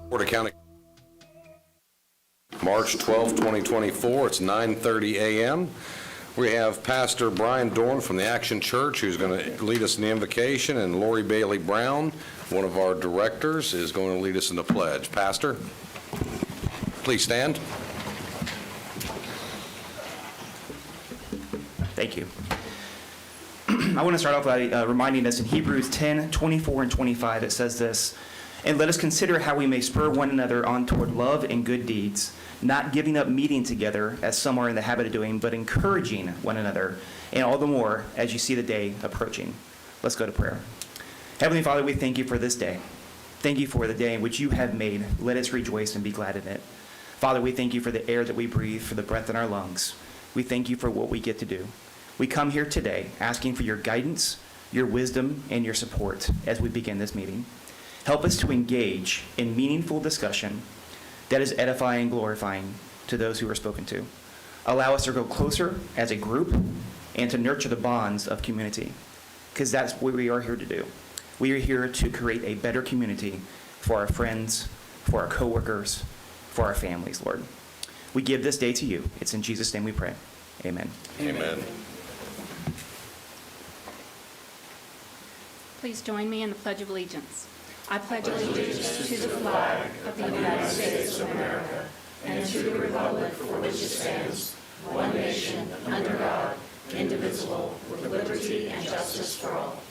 Board of County, March 12, 2024. It's 9:30 a.m. We have Pastor Brian Dorn from the Action Church, who's going to lead us in the invocation, and Lori Bailey Brown, one of our directors, is going to lead us in the pledge. Pastor, please stand. Thank you. I want to start off by reminding us in Hebrews 10, 24 and 25, it says this, "And let us consider how we may spur one another on toward love and good deeds, not giving up meeting together as some are in the habit of doing, but encouraging one another, and all the more as you see the day approaching." Let's go to prayer. Heavenly Father, we thank you for this day. Thank you for the day in which you have made. Let us rejoice and be glad in it. Father, we thank you for the air that we breathe, for the breath in our lungs. We thank you for what we get to do. We come here today asking for your guidance, your wisdom, and your support as we begin this meeting. Help us to engage in meaningful discussion that is edifying and glorifying to those who are spoken to. Allow us to go closer as a group and to nurture the bonds of community, because that's what we are here to do. We are here to create a better community for our friends, for our coworkers, for our families, Lord. We give this day to you. It's in Jesus' name we pray. Amen. Amen. Please join me in the Pledge of Allegiance. I pledge allegiance to the flag of the United States of America and to the republic for which it stands, one nation, under God, indivisible, with liberty and justice for all.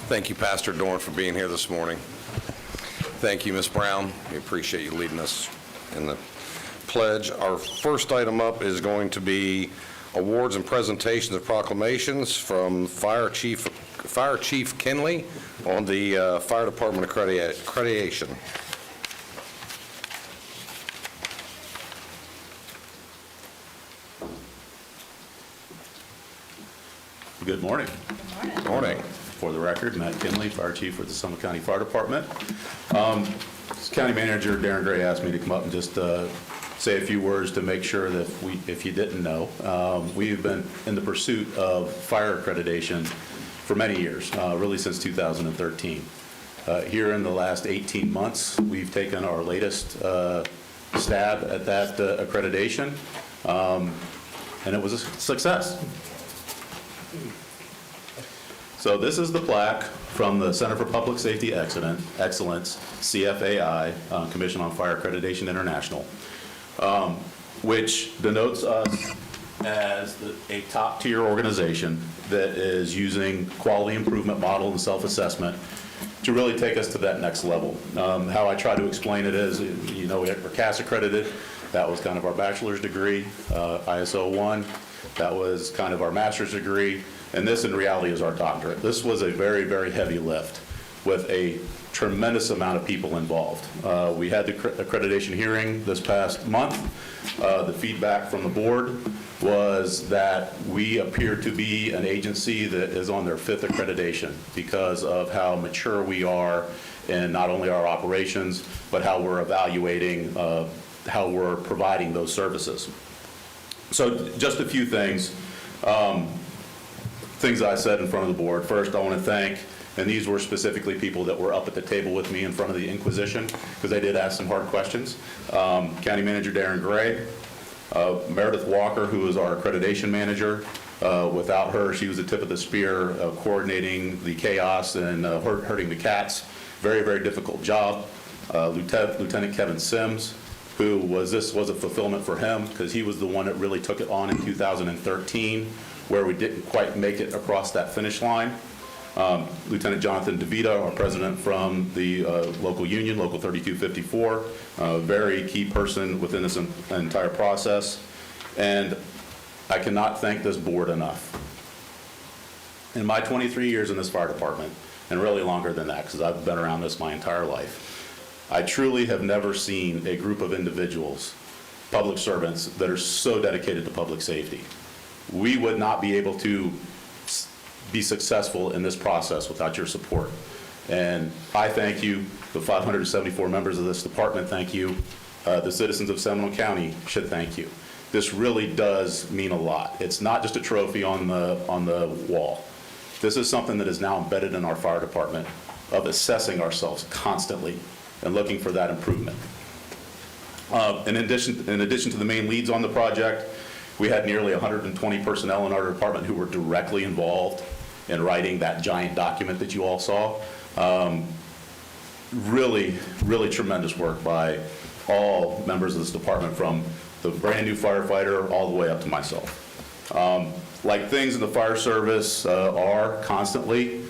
Thank you, Pastor Dorn, for being here this morning. Thank you, Ms. Brown. We appreciate you leading us in the pledge. Our first item up is going to be awards and presentations of proclamations from Fire Chief Kinley on the Fire Department accreditation. Good morning. Good morning. For the record, Matt Kinley, Fire Chief with the Summit County Fire Department. County Manager Darren Gray asked me to come up and just say a few words to make sure that if you didn't know, we've been in the pursuit of fire accreditation for many years, really since 2013. Here in the last 18 months, we've taken our latest stab at that accreditation, and it was a success. So this is the plaque from the Center for Public Safety Excellence, CFAI, Commission on Fire Accreditation International, which denotes us as a top-tier organization that is using quality improvement model and self-assessment to really take us to that next level. How I try to explain it is, you know, we're CAS accredited. That was kind of our bachelor's degree. ISO 1, that was kind of our master's degree. And this, in reality, is our doctorate. This was a very, very heavy lift with a tremendous amount of people involved. We had the accreditation hearing this past month. The feedback from the board was that we appear to be an agency that is on their 5th accreditation because of how mature we are in not only our operations, but how we're evaluating how we're providing those services. So just a few things. Things I said in front of the board. First, I want to thank, and these were specifically people that were up at the table with me in front of the Inquisition, because they did ask some hard questions. County Manager Darren Gray, Meredith Walker, who is our accreditation manager. Without her, she was the tip of the spear of coordinating the chaos and herding the cats. Very, very difficult job. Lieutenant Kevin Sims, who this was a fulfillment for him, because he was the one that really took it on in 2013. Where we didn't quite make it across that finish line. Lieutenant Jonathan DeVita, our president from the local union, Local 3254, a very key person within this entire process. And I cannot thank this board enough. In my 23 years in this fire department, and really longer than that, because I've been around this my entire life, I truly have never seen a group of individuals, public servants, that are so dedicated to public safety. We would not be able to be successful in this process without your support. And I thank you, the 574 members of this department thank you, the citizens of Seminole County should thank you. This really does mean a lot. It's not just a trophy on the wall. This is something that is now embedded in our fire department of assessing ourselves constantly and looking for that improvement. In addition to the main leads on the project, we had nearly 120 personnel in our department who were directly involved in writing that giant document that you all saw. Really, really tremendous work by all members of this department, from the brand-new firefighter all the way up to myself. Like things in the fire service are constantly,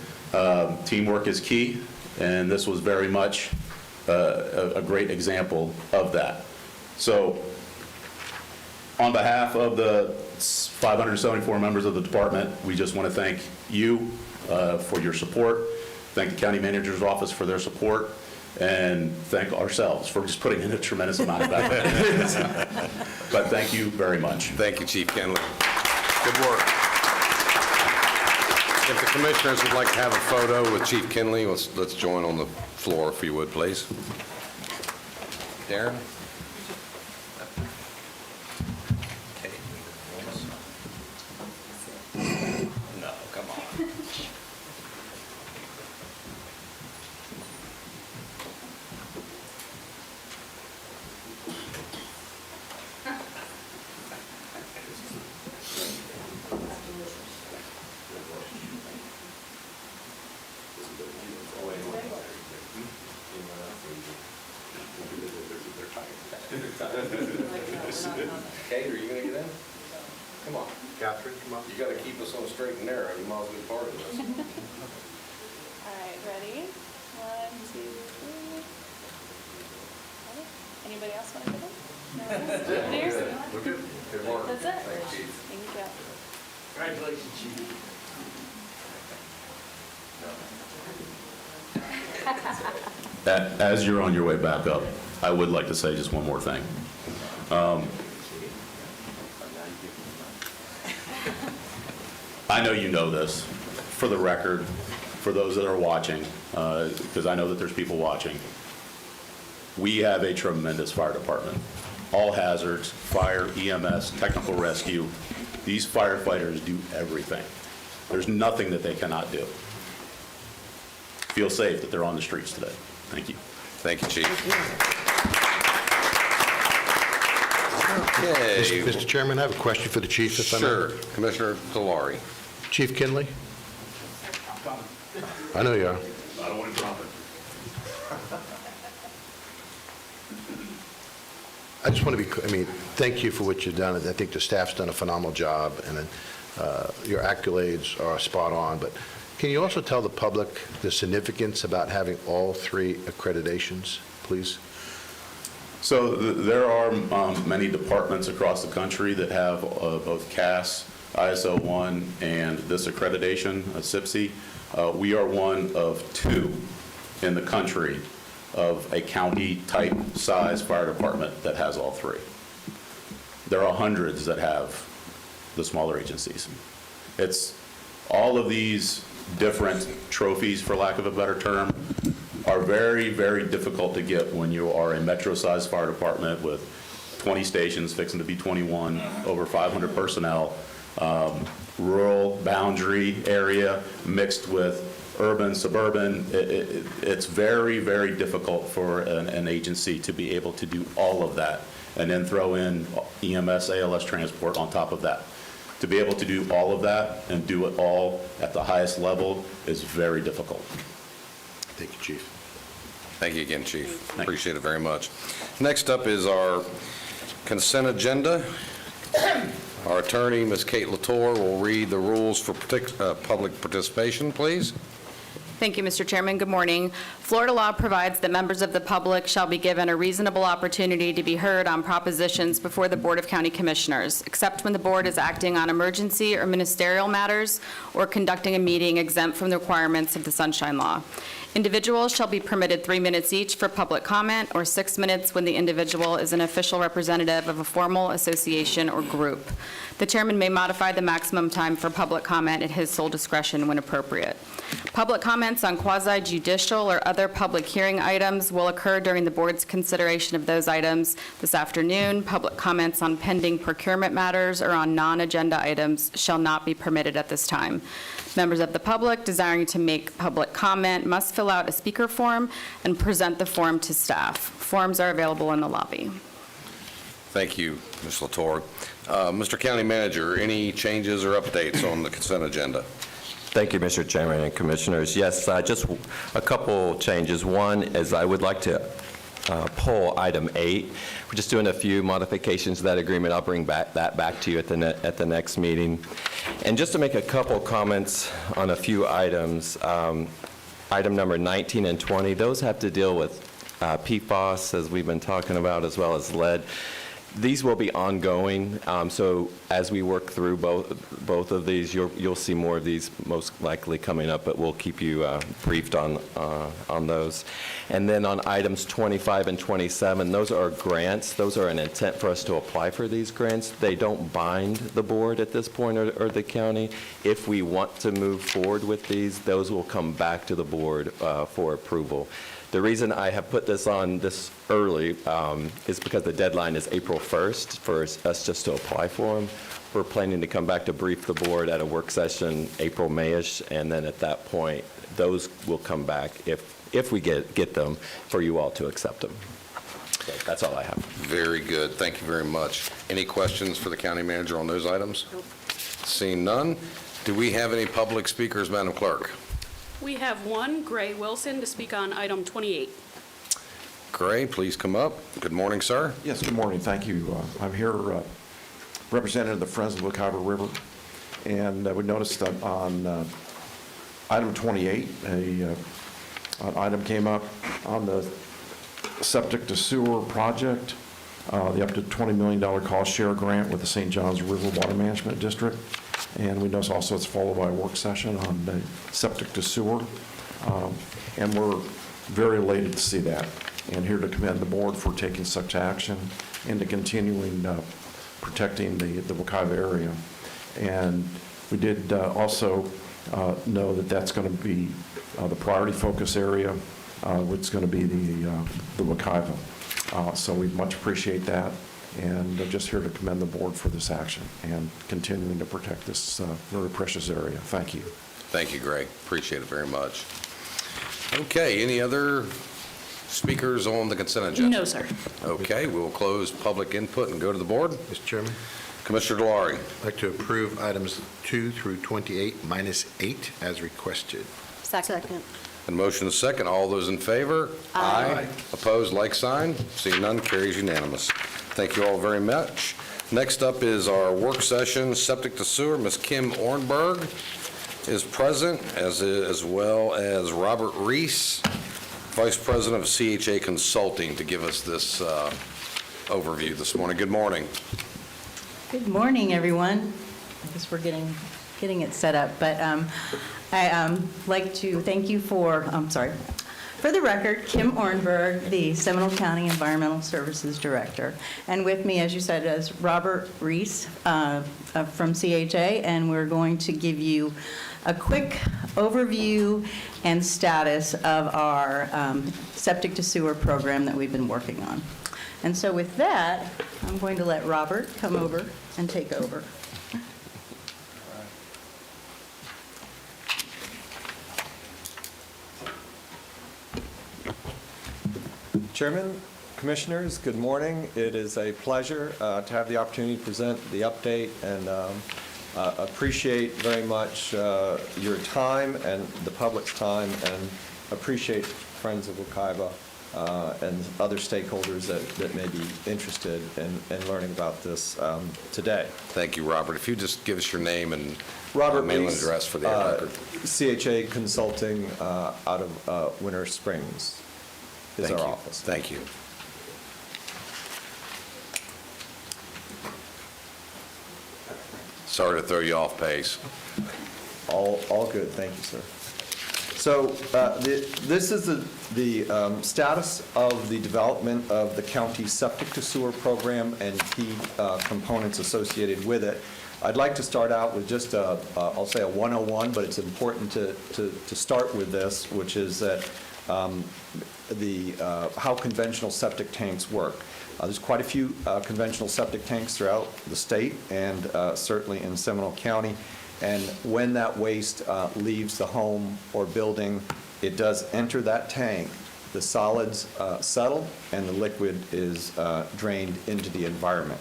teamwork is key, and this was very much a great example of that. So on behalf of the 574 members of the department, we just want to thank you for your support, thank the county manager's office for their support, and thank ourselves for just putting in a tremendous amount of effort. But thank you very much. Thank you, Chief Kenley. Good work. If the commissioners would like to have a photo with Chief Kenley, let's join on the floor, if you would, please. Darren? No, come on. Kate, are you going to get in? Come on. Catherine, come on. You got to keep us on straight and narrow. You might as well be part of this. All right, ready? 1, 2, 3. Ready? Anybody else want to get in? No? There's, We're good. Good work. that's it? Thanks, Chief. Thank you. Congratulations, Chief. As you're on your way back up, I would like to say just one more thing. I know you know this. For the record, for those that are watching, because I know that there's people watching, we have a tremendous fire department. All hazards, fire, EMS, technical rescue. These firefighters do everything. There's nothing that they cannot do. Feel safe that they're on the streets today. Thank you. Thank you, Chief. Okay. Mr. Chairman, I have a question for the chief, if I may. Sure. Commissioner Delary. Chief Kinley? I know you are. I don't want to drop it. I just want to be, thank you for what you've done. I think the staff's done a phenomenal job, and your accolades are spot on. But can you also tell the public the significance about having all 3 accreditations, please? So there are many departments across the country that have both CAS, ISO 1, and this accreditation, SIPSI. We are one of 2 in the country of a county-type size fire department that has all 3. There are hundreds that have the smaller agencies. It's all of these different trophies, for lack of a better term, are very, very difficult to get when you are a metro-sized fire department with 20 stations, fixing to be 21, over 500 personnel, rural boundary area mixed with urban, suburban. It's very, very difficult for an agency to be able to do all of that and then throw in EMS, ALS transport on top of that. To be able to do all of that and do it all at the highest level is very difficult. Thank you, Chief. Thank you again, Chief. Appreciate it very much. Next up is our consent agenda. Our attorney, Ms. Kate Latour, will read the rules for public participation, please. Thank you, Mr. Chairman. Good morning. Florida law provides that members of the public shall be given a reasonable opportunity to be heard on propositions before the Board of County Commissioners, except when the board is acting on emergency or ministerial matters or conducting a meeting exempt from the requirements of the Sunshine Law. Individuals shall be permitted 3 minutes each for public comment, or 6 minutes when the individual is an official representative of a formal association or group. The chairman may modify the maximum time for public comment at his sole discretion when appropriate. Public comments on quasi-judicial or other public hearing items will occur during the board's consideration of those items this afternoon. Public comments on pending procurement matters or on non-agenda items shall not be permitted at this time. Members of the public desiring to make public comment must fill fill out a speaker form and present the form to staff. Forms are available in the lobby. Thank you, Ms. Latour. Mr. County Manager, any changes or updates on the consent agenda? Thank you, Mr. Chairman and Commissioners. Yes, just a couple changes. One is I would like to pull item 8. We're just doing a few modifications to that agreement. I'll bring that back to you at the next meeting. And just to make a couple comments on a few items, item number 19 and 20, those have to deal with PFAS, as we've been talking about, as well as lead. These will be ongoing, so as we work through both of these, you'll see more of these most likely coming up, but we'll keep you briefed on those. And then on items 25 and 27, those are grants. Those are an intent for us to apply for these grants. They don't bind the board at this point or the county. If we want to move forward with these, those will come back to the board for approval. The reason I have put this on this early is because the deadline is April 1st for us just to apply for them. We're planning to come back to brief the board at a work session April, May-ish, and then at that point, those will come back if we get them for you all to accept them. So that's all I have. Very good. Thank you very much. Any questions for the county manager on those items? Seeing none, do we have any public speakers, Madam Clerk? We have one, Gray Wilson, to speak on item 28. Gray, please come up. Good morning, sir. Yes, good morning. Thank you. I'm here representing the Friends of the Wekiva River, and we noticed that on item 28, an item came up on the septic to sewer project, the up to $20 million cost share grant with the St. Johns River Water Management District. And we notice also it's followed by a work session on the septic to sewer. And we're very elated to see that, and here to commend the board for taking such action and to continuing protecting the Wekiva area. And we did also know that that's going to be the priority focus area, which is going to be the Wekiva. So we much appreciate that, and just here to commend the board for this action and continuing to protect this very precious area. Thank you. Thank you, Gray. Appreciate it very much. Okay, any other speakers on the consent agenda? No, sir. Okay, we'll close public input and go to the board. Mr. Chairman, Commissioner Delory. I'd like to approve items 2 through 28 minus 8 as requested. Second. And motion is second. All those in favor? Aye. Opposed, like sign. Seeing none, carries unanimous. Thank you all very much. Next up is our work session, septic to sewer. Ms. Kim Ornberg is present, as well as Robert Reese, Vice President of CHA Consulting, to give us this overview this morning. Good morning. Good morning, everyone. I guess we're getting it set up, but I like to thank you for the record, Kim Ornberg, the Seminole County Environmental Services Director. And with me, as you said, is Robert Reese from CHA, and we're going to give you a quick overview and status of our septic to sewer program that we've been working on. And so with that, I'm going to let Robert come over and take over. Chairman, Commissioners, good morning. It is a pleasure to have the opportunity to present the update, and appreciate very much your time and the public's time, and appreciate Friends of Wekiva and other stakeholders that may be interested in learning about this today. Thank you, Robert. If you just give us your name and Robert mailing Reese, address for the record. CHA Consulting out of Winter Springs is Thank our you. office. Thank you. Sorry to throw you off pace. All good, thank you, sir. So this is the status of the development of the county's septic to sewer program and key components associated with it. I'd like to start out with just I'll say a 101, but it's important to start with this, which is that how conventional septic tanks work. There's quite a few conventional septic tanks throughout the state, and certainly in Seminole County. And when that waste leaves the home or building, it does enter that tank, the solids settle and the liquid is drained into the environment.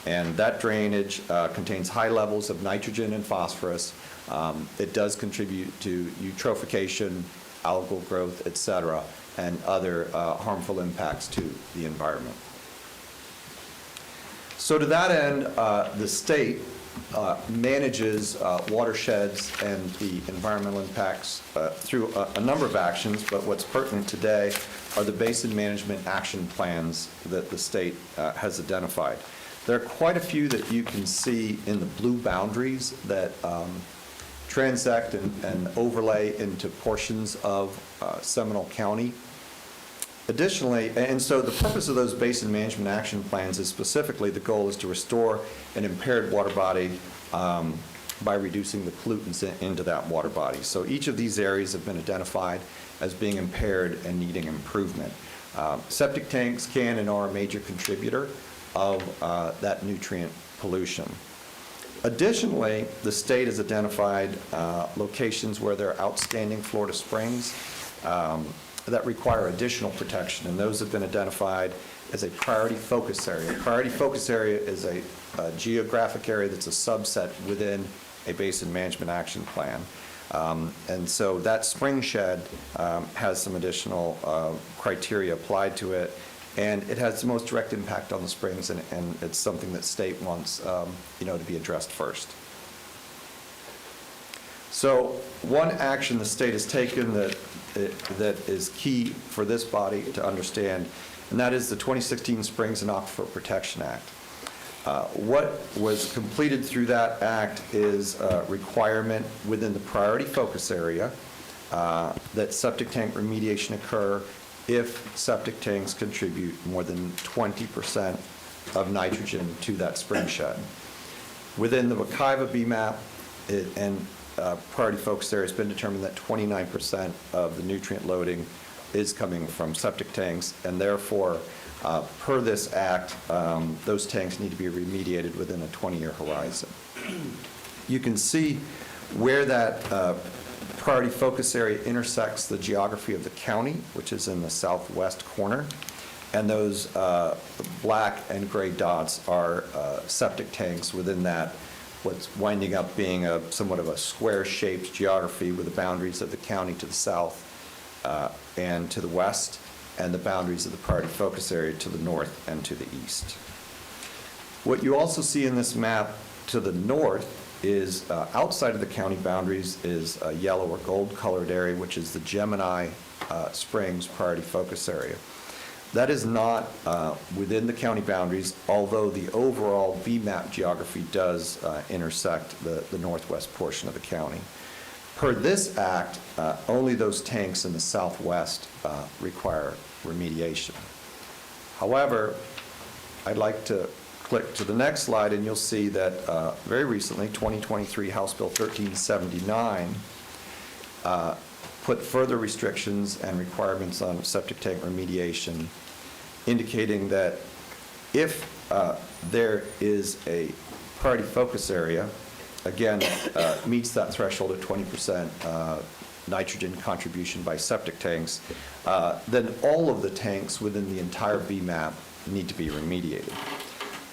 And that drainage contains high levels of nitrogen and phosphorus. It does contribute to eutrophication, algal growth, et cetera, and other harmful impacts to the environment. So to that end, the state manages watersheds and the environmental impacts through a number of actions, but what's pertinent today are the basin management action plans that the state has identified. There are quite a few that you can see in the blue boundaries that transect and overlay into portions of Seminole County. Additionally, and so the purpose of those basin management action plans is specifically the goal is to restore an impaired water body by reducing the pollutants into that water body. So each of these areas have been identified as being impaired and needing improvement. Septic tanks can and are a major contributor of that nutrient pollution. Additionally, the state has identified locations where there are outstanding Florida springs that require additional protection, and those have been identified as a priority focus area. A priority focus area is a geographic area that's a subset within a basin management action plan. And so that spring shed has some additional criteria applied to it, and it has the most direct impact on the springs, and it's something that state wants to be addressed first. So one action the state has taken that is key for this body to understand, and that is the 2016 Springs and Aquifer Protection Act. What was completed through that act is a requirement within the priority focus area that septic tank remediation occur if septic tanks contribute more than 20% of nitrogen to that spring shed. Within the Wekiva BMAP and priority focus area, it's been determined that 29% of the nutrient loading is coming from septic tanks, and therefore, per this act, those tanks need to be remediated within a 20-year horizon. You can see where that priority focus area intersects the geography of the county, which is in the southwest corner, and those black and gray dots are septic tanks within that, what's winding up being somewhat of a square-shaped geography with the boundaries of the county to the south and to the west, and the boundaries of the priority focus area to the north and to the east. What you also see in this map to the north is outside of the county boundaries is a yellow or gold-colored area, which is the Gemini Springs priority focus area. That is not within the county boundaries, although the overall BMAP geography does intersect the northwest portion of the county. Per this act, only those tanks in the southwest require remediation. However, I'd like to click to the next slide, and you'll see that very recently, 2023 House Bill 1379 put further restrictions and requirements on septic tank remediation, indicating that if there is a priority focus area, again, meets that threshold of 20% nitrogen contribution by septic tanks, then all of the tanks within the entire BMAP need to be remediated.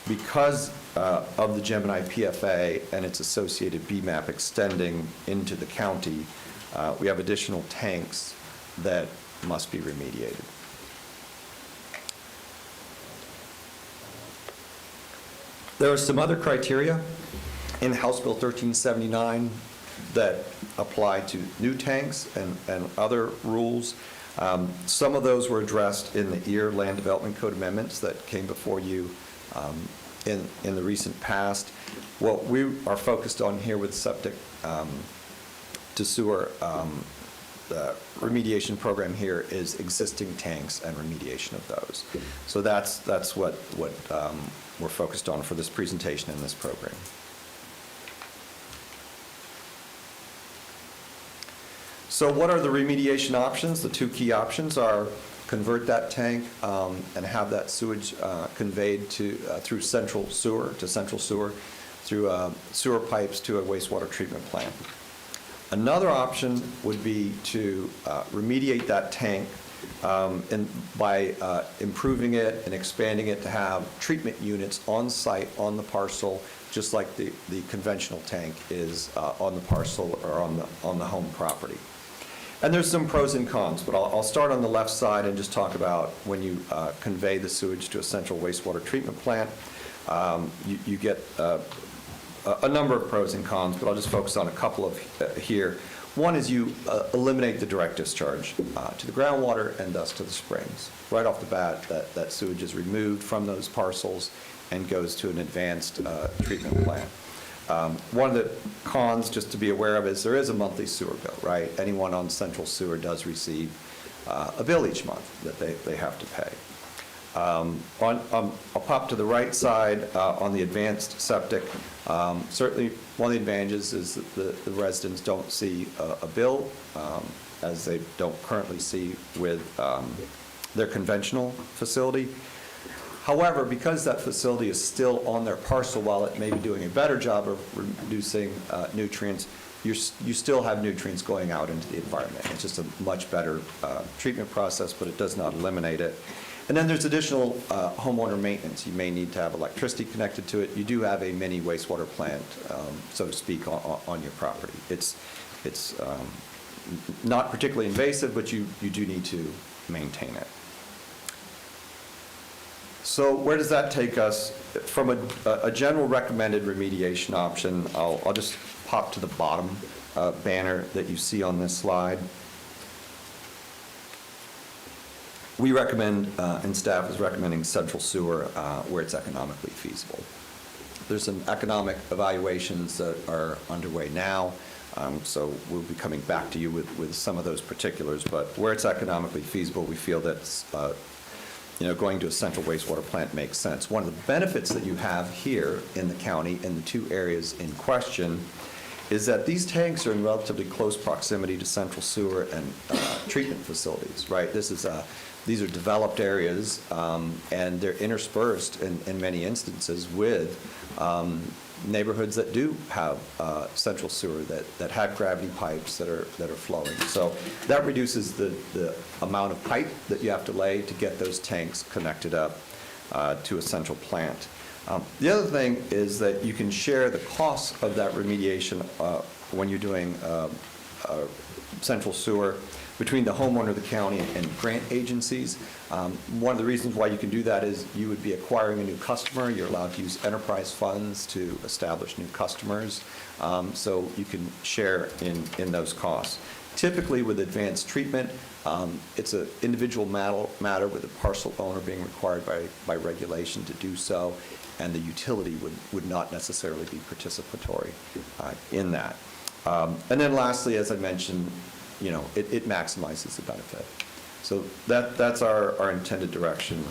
Because of the Gemini PFA and its associated BMAP extending into the county, we have additional tanks that must be remediated. There are some other criteria in House Bill 1379 that apply to new tanks and other rules. Some of those were addressed in the EAR Land Development Code amendments that came before you in the recent past. What we are focused on here with septic to sewer remediation program here is existing tanks and remediation of those. So that's what we're focused on for this presentation in this program. So what are the remediation options? The two key options are convert that tank and have that sewage conveyed through central sewer, through sewer pipes to a wastewater treatment plant. Another option would be to remediate that tank by improving it and expanding it to have treatment units on site on the parcel, just like the conventional tank is on the parcel or on the home property. And there's some pros and cons, but I'll start on the left side and just talk about when you convey the sewage to a central wastewater treatment plant. You get a number of pros and cons, but I'll just focus on a couple of here. One is you eliminate the direct discharge to the groundwater and thus to the springs. Right off the bat, that sewage is removed from those parcels and goes to an advanced treatment plant. One of the cons, just to be aware of, is there is a monthly sewer bill, right? Anyone on central sewer does receive a bill each month that they have to pay. I'll pop to the right side on the advanced septic. Certainly, one of the advantages is that the residents don't see a bill, as they don't currently see with their conventional facility. However, because that facility is still on their parcel, while it may be doing a better job of reducing nutrients, you still have nutrients going out into the environment. It's just a much better treatment process, but it does not eliminate it. And then there's additional homeowner maintenance. You may need to have electricity connected to it. You do have a mini wastewater plant, so to speak, on your property. It's not particularly invasive, but you do need to maintain it. So where does that take us? From a general recommended remediation option, I'll just pop to the bottom banner that you see on this slide. We recommend, and staff is recommending, central sewer where it's economically feasible. There's some economic evaluations that are underway now, so we'll be coming back to you with some of those particulars, but where it's economically feasible, we feel that going to a central wastewater plant makes sense. One of the benefits that you have here in the county in the two areas in question is that these tanks are in relatively close proximity to central sewer and treatment facilities, right? These are developed areas, and they're interspersed in many instances with neighborhoods that do have central sewer that have gravity pipes that are flowing. So that reduces the amount of pipe that you have to lay to get those tanks connected up to a central plant. The other thing is that you can share the costs of that remediation when you're doing central sewer between the homeowner, the county, and grant agencies. One of the reasons why you can do that is you would be acquiring a new customer. You're allowed to use enterprise funds to establish new customers, so you can share in those costs. Typically, with advanced treatment, it's an individual matter with the parcel owner being required by regulation to do so, and the utility would not necessarily be participatory in that. And then lastly, as I mentioned, it maximizes the benefit. So that's our intended direction,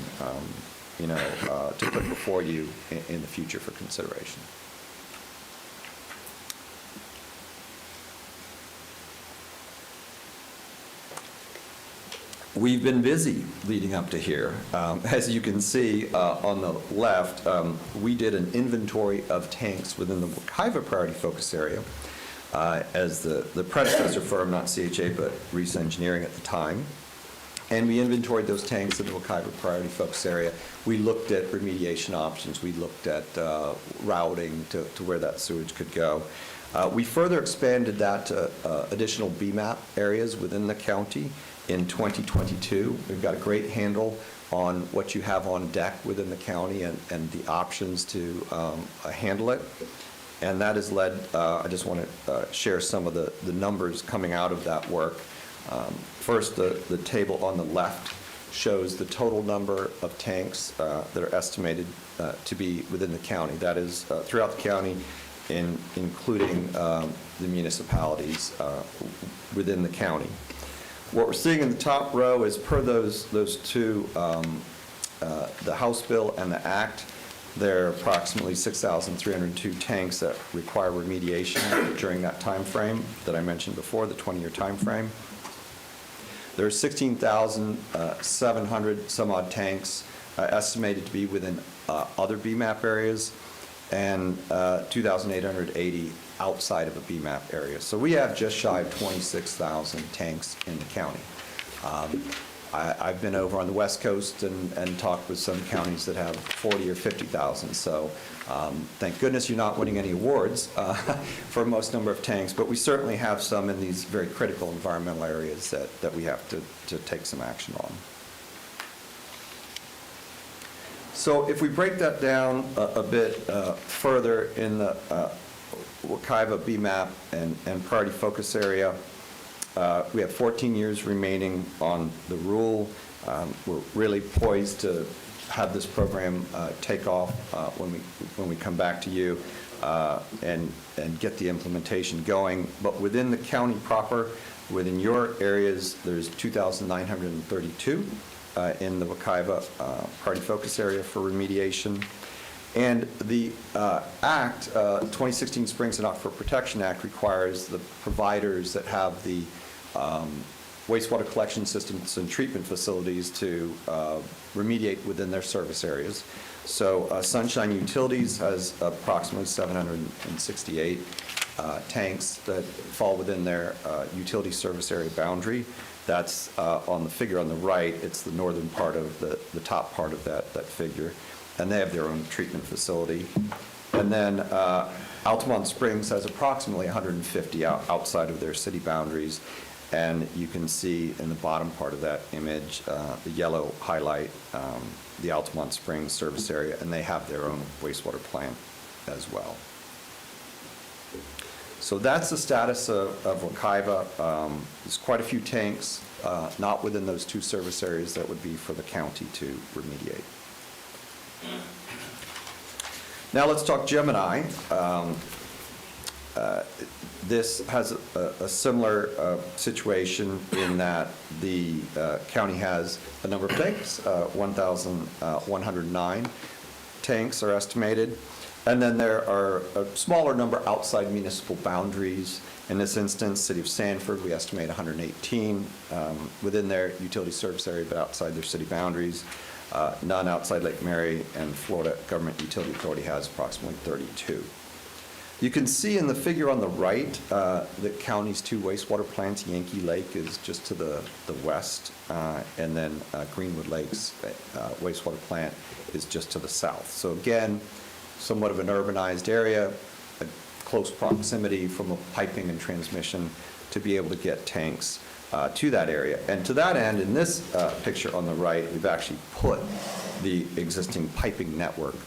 to put before you in the future for consideration. We've been busy leading up to here. As you can see on the left, we did an inventory of tanks within the Wekiva Priority Focus Area as the predecessor firm, not CHA, but Reese Engineering at the time. And we inventoried those tanks in the Wekiva Priority Focus Area. We looked at remediation options. We looked at routing to where that sewage could go. We further expanded that to additional BMAP areas within the county in 2022. We've got a great handle on what you have on deck within the county and the options to handle it. And that has led, I just want to share some of the numbers coming out of that work. First, the table on the left shows the total number of tanks that are estimated to be within the county. That is throughout the county, including the municipalities within the county. What we're seeing in the top row is per those two, the House bill and the Act, there are approximately 6,302 tanks that require remediation during that time frame that I mentioned before, the 20-year time frame. There are 16,700 some odd tanks estimated to be within other BMAP areas, and 2,880 outside of a BMAP area. So we have just shy of 26,000 tanks in the county. I've been over on the West Coast and talked with some counties that have 40 or 50,000. So thank goodness you're not winning any awards for most number of tanks, but we certainly have some in these very critical environmental areas that we have to take some action on. So if we break that down a bit further in the Wekiva BMAP and priority focus area, we have 14 years remaining on the rule. We're really poised to have this program take off when we come back to you and get the implementation going. But within the county proper, within your areas, there's 2,932 in the Wekiva priority focus area for remediation. And the Act, 2016 Springs and Aquifer Protection Act, requires the providers that have the wastewater collection systems and treatment facilities to remediate within their service areas. So Sunshine Utilities has approximately 768 tanks that fall within their utility service area boundary. That's on the figure on the right. It's the northern part of the top part of that figure. And they have their own treatment facility. And then Altamont Springs has approximately 150 outside of their city boundaries. And you can see in the bottom part of that image, the yellow highlight, the Altamont Springs service area, and they have their own wastewater plant as well. So that's the status of Wekiva. There's quite a few tanks, not within those two service areas that would be for the county to remediate. Now let's talk Gemini. This has a similar situation in that the county has a number of tanks, 1,109 tanks are estimated. And then there are a smaller number outside municipal boundaries. In this instance, City of Sanford, we estimate 118 within their utility service area, but outside their city boundaries. None outside Lake Mary, and Florida Government Utility Authority has approximately 32. You can see in the figure on the right, the county's two wastewater plants. Yankee Lake is just to the west, and then Greenwood Lake's wastewater plant is just to the south. So again, somewhat of an urbanized area, a close proximity from a piping and transmission to be able to get tanks to that area. And to that end, in this picture on the right, we've actually put the existing piping network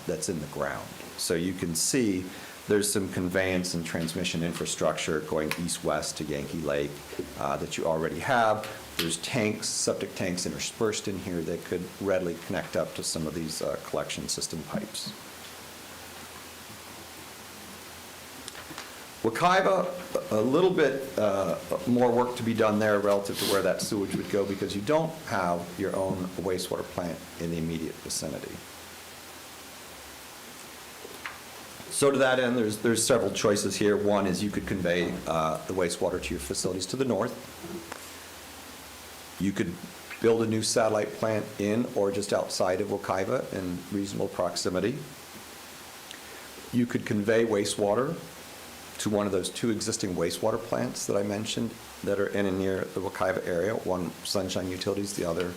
that's in the ground. So you can see there's some conveyance and transmission infrastructure going east-west to Yankee Lake that you already have. There's tanks, septic tanks interspersed in here that could readily connect up to some of these collection system pipes. Wekiva, a little bit more work to be done there relative to where that sewage would go because you don't have your own wastewater plant in the immediate vicinity. So to that end, there's several choices here. One is you could convey the wastewater to your facilities to the north. You could build a new satellite plant in or just outside of Wekiva in reasonable proximity. You could convey wastewater to one of those two existing wastewater plants that I mentioned that are in and near the Wekiva area, one Sunshine Utilities, the other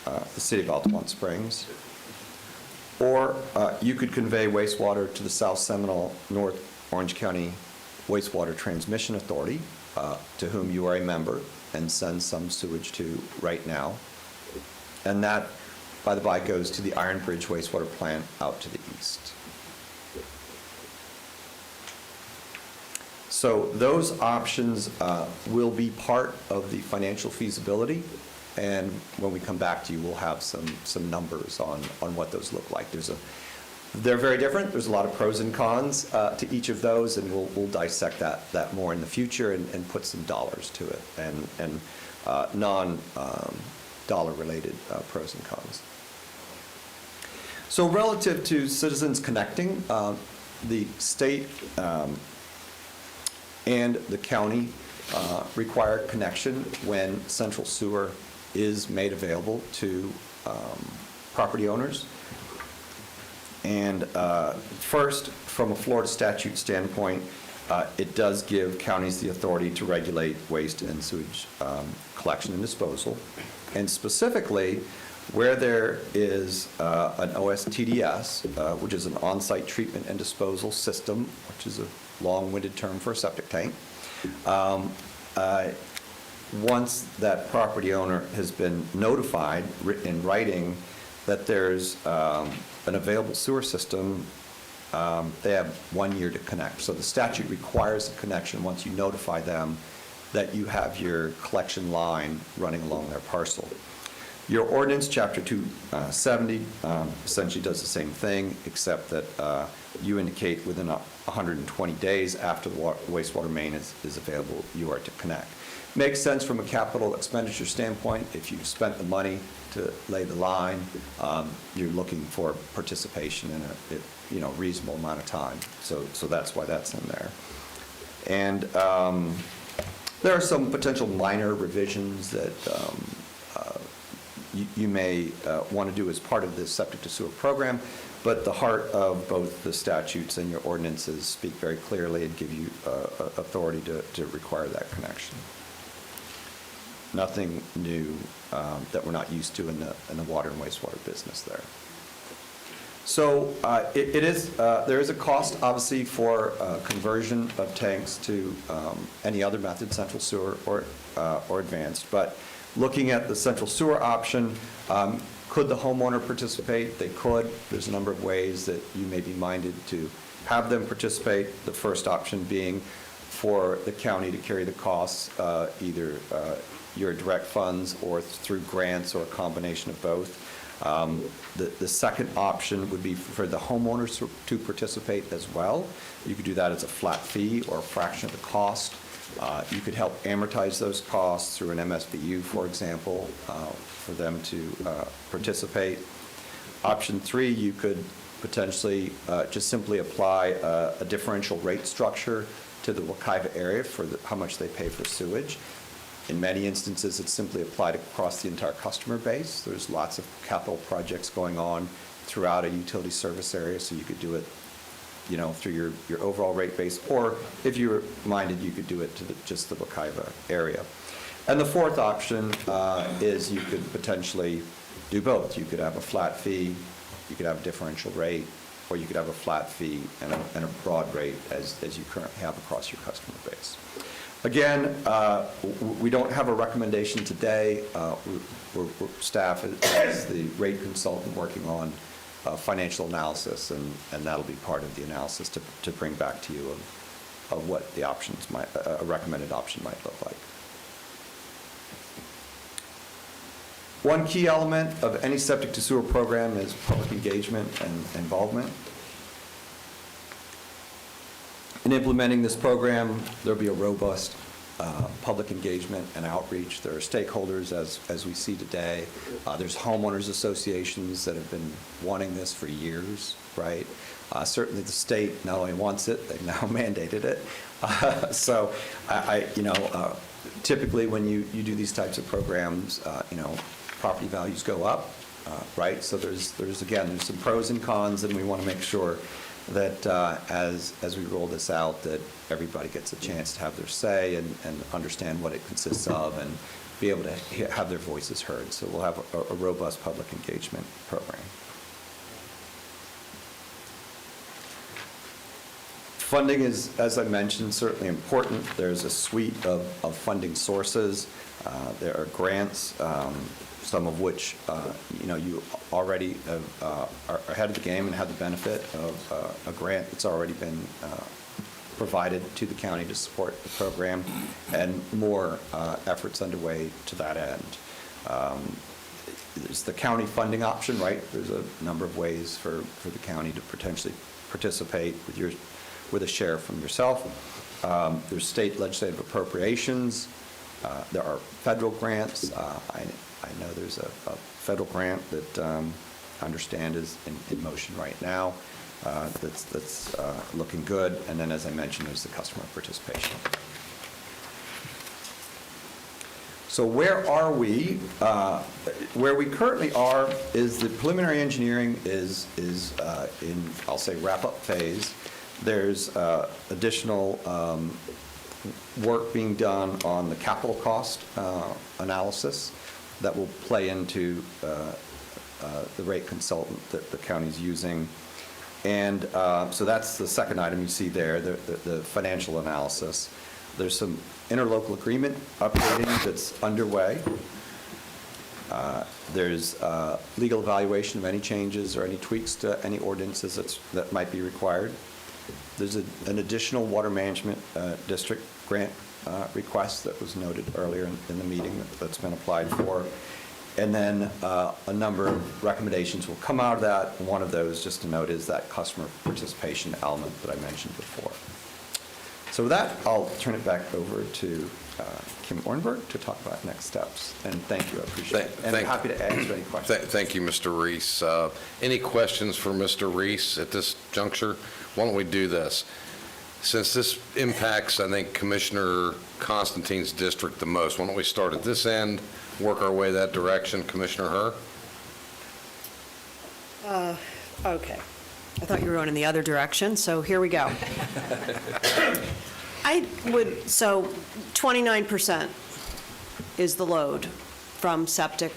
the City of Altamont Springs. Or you could convey wastewater to the South Seminole North Orange County Wastewater Transmission Authority, to whom you are a member and send some sewage to right now. And that, by the by, goes to the Iron Bridge wastewater plant out to the east. So those options will be part of the financial feasibility. And when we come back to you, we'll have some numbers on what those look like. They're very different. There's a lot of pros and cons to each of those, and we'll dissect that more in the future and put some dollars to it and non-dollar related pros and cons. So relative to citizens connecting, the state and the county require connection when central sewer is made available to property owners. And first, from a Florida statute standpoint, it does give counties the authority to regulate waste and sewage collection and disposal. And specifically, where there is an OSTDS, which is an on-site treatment and disposal system, which is a long-winded term for a septic tank, once that property owner has been notified in writing that there's an available sewer system, they have 1 year to connect. So the statute requires a connection once you notify them that you have your collection line running along their parcel. Your ordinance, Chapter 270, essentially does the same thing, except that you indicate within 120 days after the wastewater main is available, you are to connect. Makes sense from a capital expenditure standpoint. If you've spent the money to lay the line, you're looking for participation in a reasonable amount of time. So that's why that's in there. And there are some potential minor revisions that you may want to do as part of this septic to sewer program, but the heart of both the statutes and your ordinances speak very clearly and give you authority to require that connection. Nothing new that we're not used to in the water and wastewater business there. So there is a cost, obviously, for conversion of tanks to any other method, central sewer or advanced. But looking at the central sewer option, could the homeowner participate? They could. There's a number of ways that you may be minded to have them participate. The first option being for the county to carry the costs, either your direct funds or through grants or a combination of both. The second option would be for the homeowners to participate as well. You could do that as a flat fee or a fraction of the cost. You could help amortize those costs through an MSBU, for example, for them to participate. Option 3, you could potentially just simply apply a differential rate structure to the Wekiva area for how much they pay for sewage. In many instances, it's simply applied across the entire customer base. There's lots of capital projects going on throughout a utility service area, so you could do it, through your overall rate base, or if you were minded, you could do it to just the Wekiva area. And the fourth option is you could potentially do both. You could have a flat fee, you could have a differential rate, or you could have a flat fee and a broad rate as you currently have across your customer base. Again, we don't have a recommendation today. Staff is the rate consultant working on financial analysis, and that'll be part of the analysis to bring back to you of what the options a recommended option might look like. One key element of any septic to sewer program is public engagement and involvement. In implementing this program, there'll be a robust public engagement and outreach. There are stakeholders, as we see today. There's homeowners associations that have been wanting this for years, right? Certainly the state not only wants it, they've now mandated it. So typically when you do these types of programs, property values go up, right? So there's some pros and cons, and we want to make sure that as we roll this out, that everybody gets a chance to have their say and understand what it consists of and be able to have their voices heard. So we'll have a robust public engagement program. Funding is, as I mentioned, certainly important. There's a suite of funding sources. There are grants, some of which you already are ahead of the game and have the benefit of a grant that's already been provided to the county to support the program, and more efforts underway to that end. There's the county funding option, right? There's a number of ways for the county to potentially participate with a share from yourself. There's state legislative appropriations. There are federal grants. I know there's a federal grant that I understand is in motion right now that's looking good. And then, as I mentioned, there's the customer participation. So where are we? Where we currently are is the preliminary engineering is in, I'll say, wrap-up phase. There's additional work being done on the capital cost analysis that will play into the rate consultant that the county's using. And so that's the second item you see there, the financial analysis. There's some interlocal agreement updating that's underway. There's legal evaluation of any changes or any tweaks to any ordinances that might be required. There's an additional water management district grant request that was noted earlier in the meeting that's been applied for. And then a number of recommendations will come out of that. One of those, just to note, is that customer participation element that I mentioned before. So with that, I'll turn it back over to Kim Ornberg to talk about next steps. And thank you, I appreciate it. And I'm happy to answer any questions. Thank you, Mr. Reese. Any questions for Mr. Reese at this juncture? Why don't we do this? Since this impacts, I think, Commissioner Constantine's district the most, why don't we start at this end, work our way that direction? Commissioner Herr? Okay. I thought you were going in the other direction, so here we go. So 29% is the load from septic.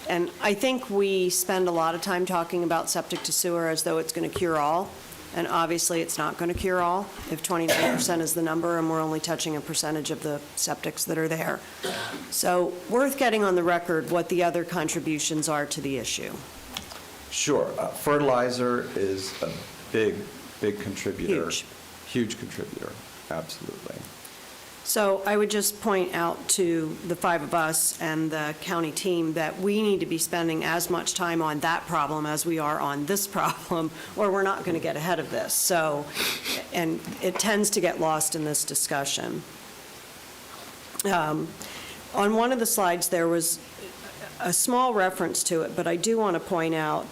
And I think we spend a lot of time talking about septic to sewer as though it's going to cure all. And obviously, it's not going to cure all if 29% is the number and we're only touching a percentage of the septics that are there. So worth getting on the record what the other contributions are to the issue. Sure. Fertilizer is a big contributor. Huge contributor, absolutely. So I would just point out to the five of us and the county team that we need to be spending as much time on that problem as we are on this problem, or we're not going to get ahead of this. So, and it tends to get lost in this discussion. On one of the slides, there was a small reference to it, but I do want to point out,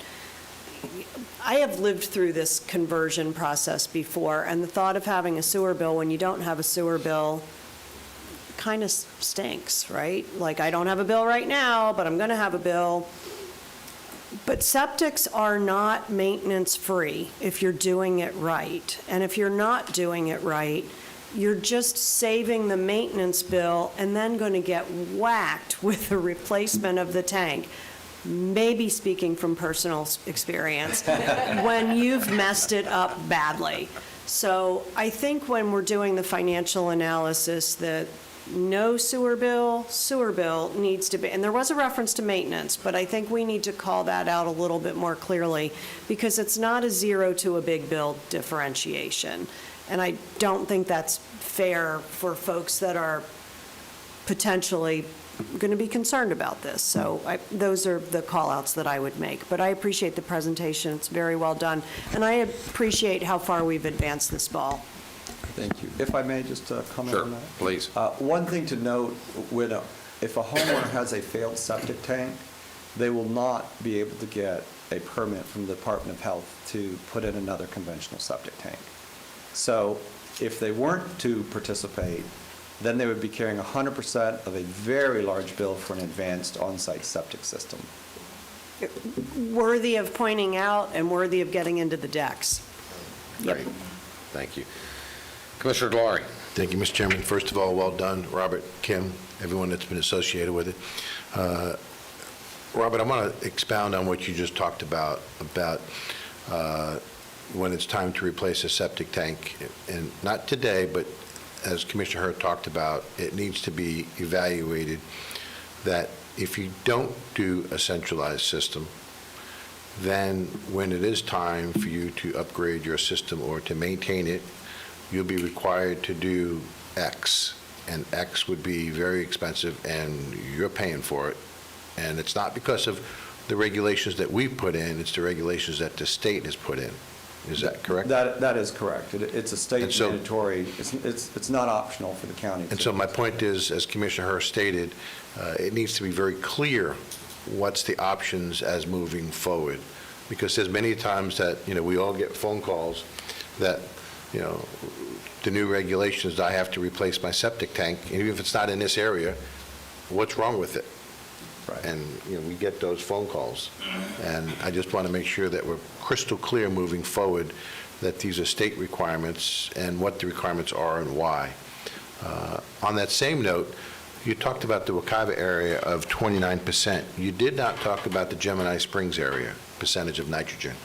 I have lived through this conversion process before, and the thought of having a sewer bill when you don't have a sewer bill kind of stinks, right? Like, I don't have a bill right now, but I'm going to have a bill. But septics are not maintenance-free if you're doing it right. And if you're not doing it right, you're just saving the maintenance bill and then going to get whacked with the replacement of the tank. Maybe speaking from personal experience, when you've messed it up badly. So I think when we're doing the financial analysis that no sewer bill needs to be, and there was a reference to maintenance, but I think we need to call that out a little bit more clearly because it's not a zero to a big bill differentiation. And I don't think that's fair for folks that are potentially going to be concerned about this. So those are the call-outs that I would make. But I appreciate the presentation. It's very well done. And I appreciate how far we've advanced this ball. Thank you. If I may just comment on that? Sure, please. One thing to note, if a homeowner has a failed septic tank, they will not be able to get a permit from the Department of Health to put in another conventional septic tank. So if they weren't to participate, then they would be carrying 100% of a very large bill for an advanced on-site septic system. Worthy of pointing out and worthy of getting into the decks. Great. Thank you. Commissioner Glary. Thank you, Mr. Chairman. First of all, well done, Robert, Kim, everyone that's been associated with it. Robert, I want to expound on what you just talked about when it's time to replace a septic tank, and not today, but as Commissioner Hurt talked about, it needs to be evaluated that if you don't do a centralized system, then when it is time for you to upgrade your system or to maintain it, you'll be required to do X, and X would be very expensive, and you're paying for it. And it's not because of the regulations that we put in, it's the regulations that the state has put in. Is that correct? That is correct. It's a state mandatory. It's not optional for the county. And so my point is, as Commissioner Hurst stated, it needs to be very clear what's the options as moving forward. Because there's many times that, we all get phone calls that, the new regulations, I have to replace my septic tank, and even if it's not in this area, what's wrong with it? Right. And, we get those phone calls. And I just want to make sure that we're crystal clear moving forward that these are state requirements and what the requirements are and why. On that same note, you talked about the Wekiva area of 29%. You did not talk about the Gemini Springs area, percentage of nitrogen.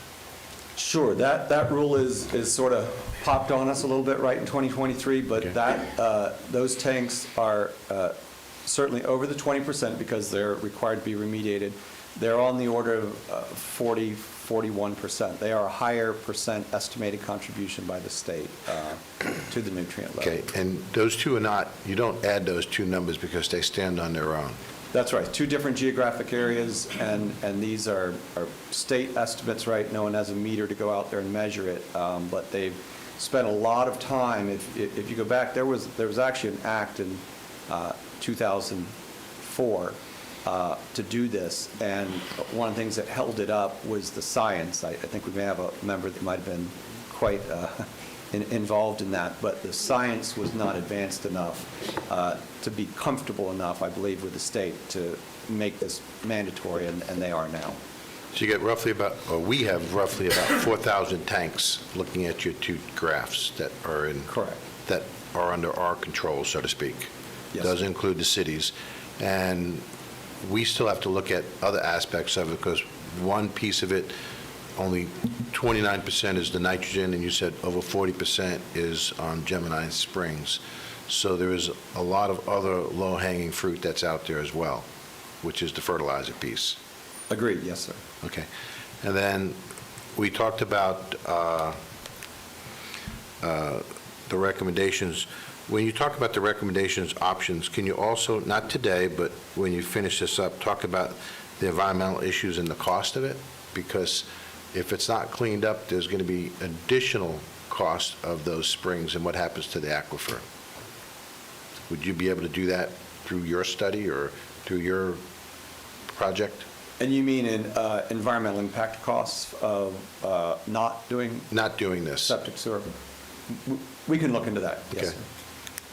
Sure, that rule is sort of popped on us a little bit right in 2023, but Okay. those tanks are certainly over the 20% because they're required to be remediated. They're on the order of 40, 41%. They are a higher percent estimated contribution by the state to the nutrient level. Okay, and those two are not, you don't add those two numbers because they stand on their own. That's right, two different geographic areas, and these are state estimates, right? No one has a meter to go out there and measure it, but they've spent a lot of time. If you go back, there was actually an act in 2004 to do this, and one of the things that held it up was the science. I think we may have a member that might have been quite involved in that, but the science was not advanced enough to be comfortable enough, I believe, with the state to make this mandatory, and they are now. So you get roughly we have roughly about 4,000 tanks, looking at your two graphs that are in. Correct. That are under our control, so to speak. Yes. Does include the cities. And we still have to look at other aspects of it, because one piece of it, only 29% is the nitrogen, and you said over 40% is on Gemini Springs. So there is a lot of other low-hanging fruit that's out there as well, which is the fertilizer piece. Agreed, yes, sir. Okay. And then we talked about the recommendations. When you talk about the recommendations options, can you also, not today, but when you finish this up, talk about the environmental issues and the cost of it? Because if it's not cleaned up, there's going to be additional cost of those springs and what happens to the aquifer. Would you be able to do that through your study or through your project? And you mean in environmental impact costs of not doing this septic sewer? We can look into that, yes, Okay. sir.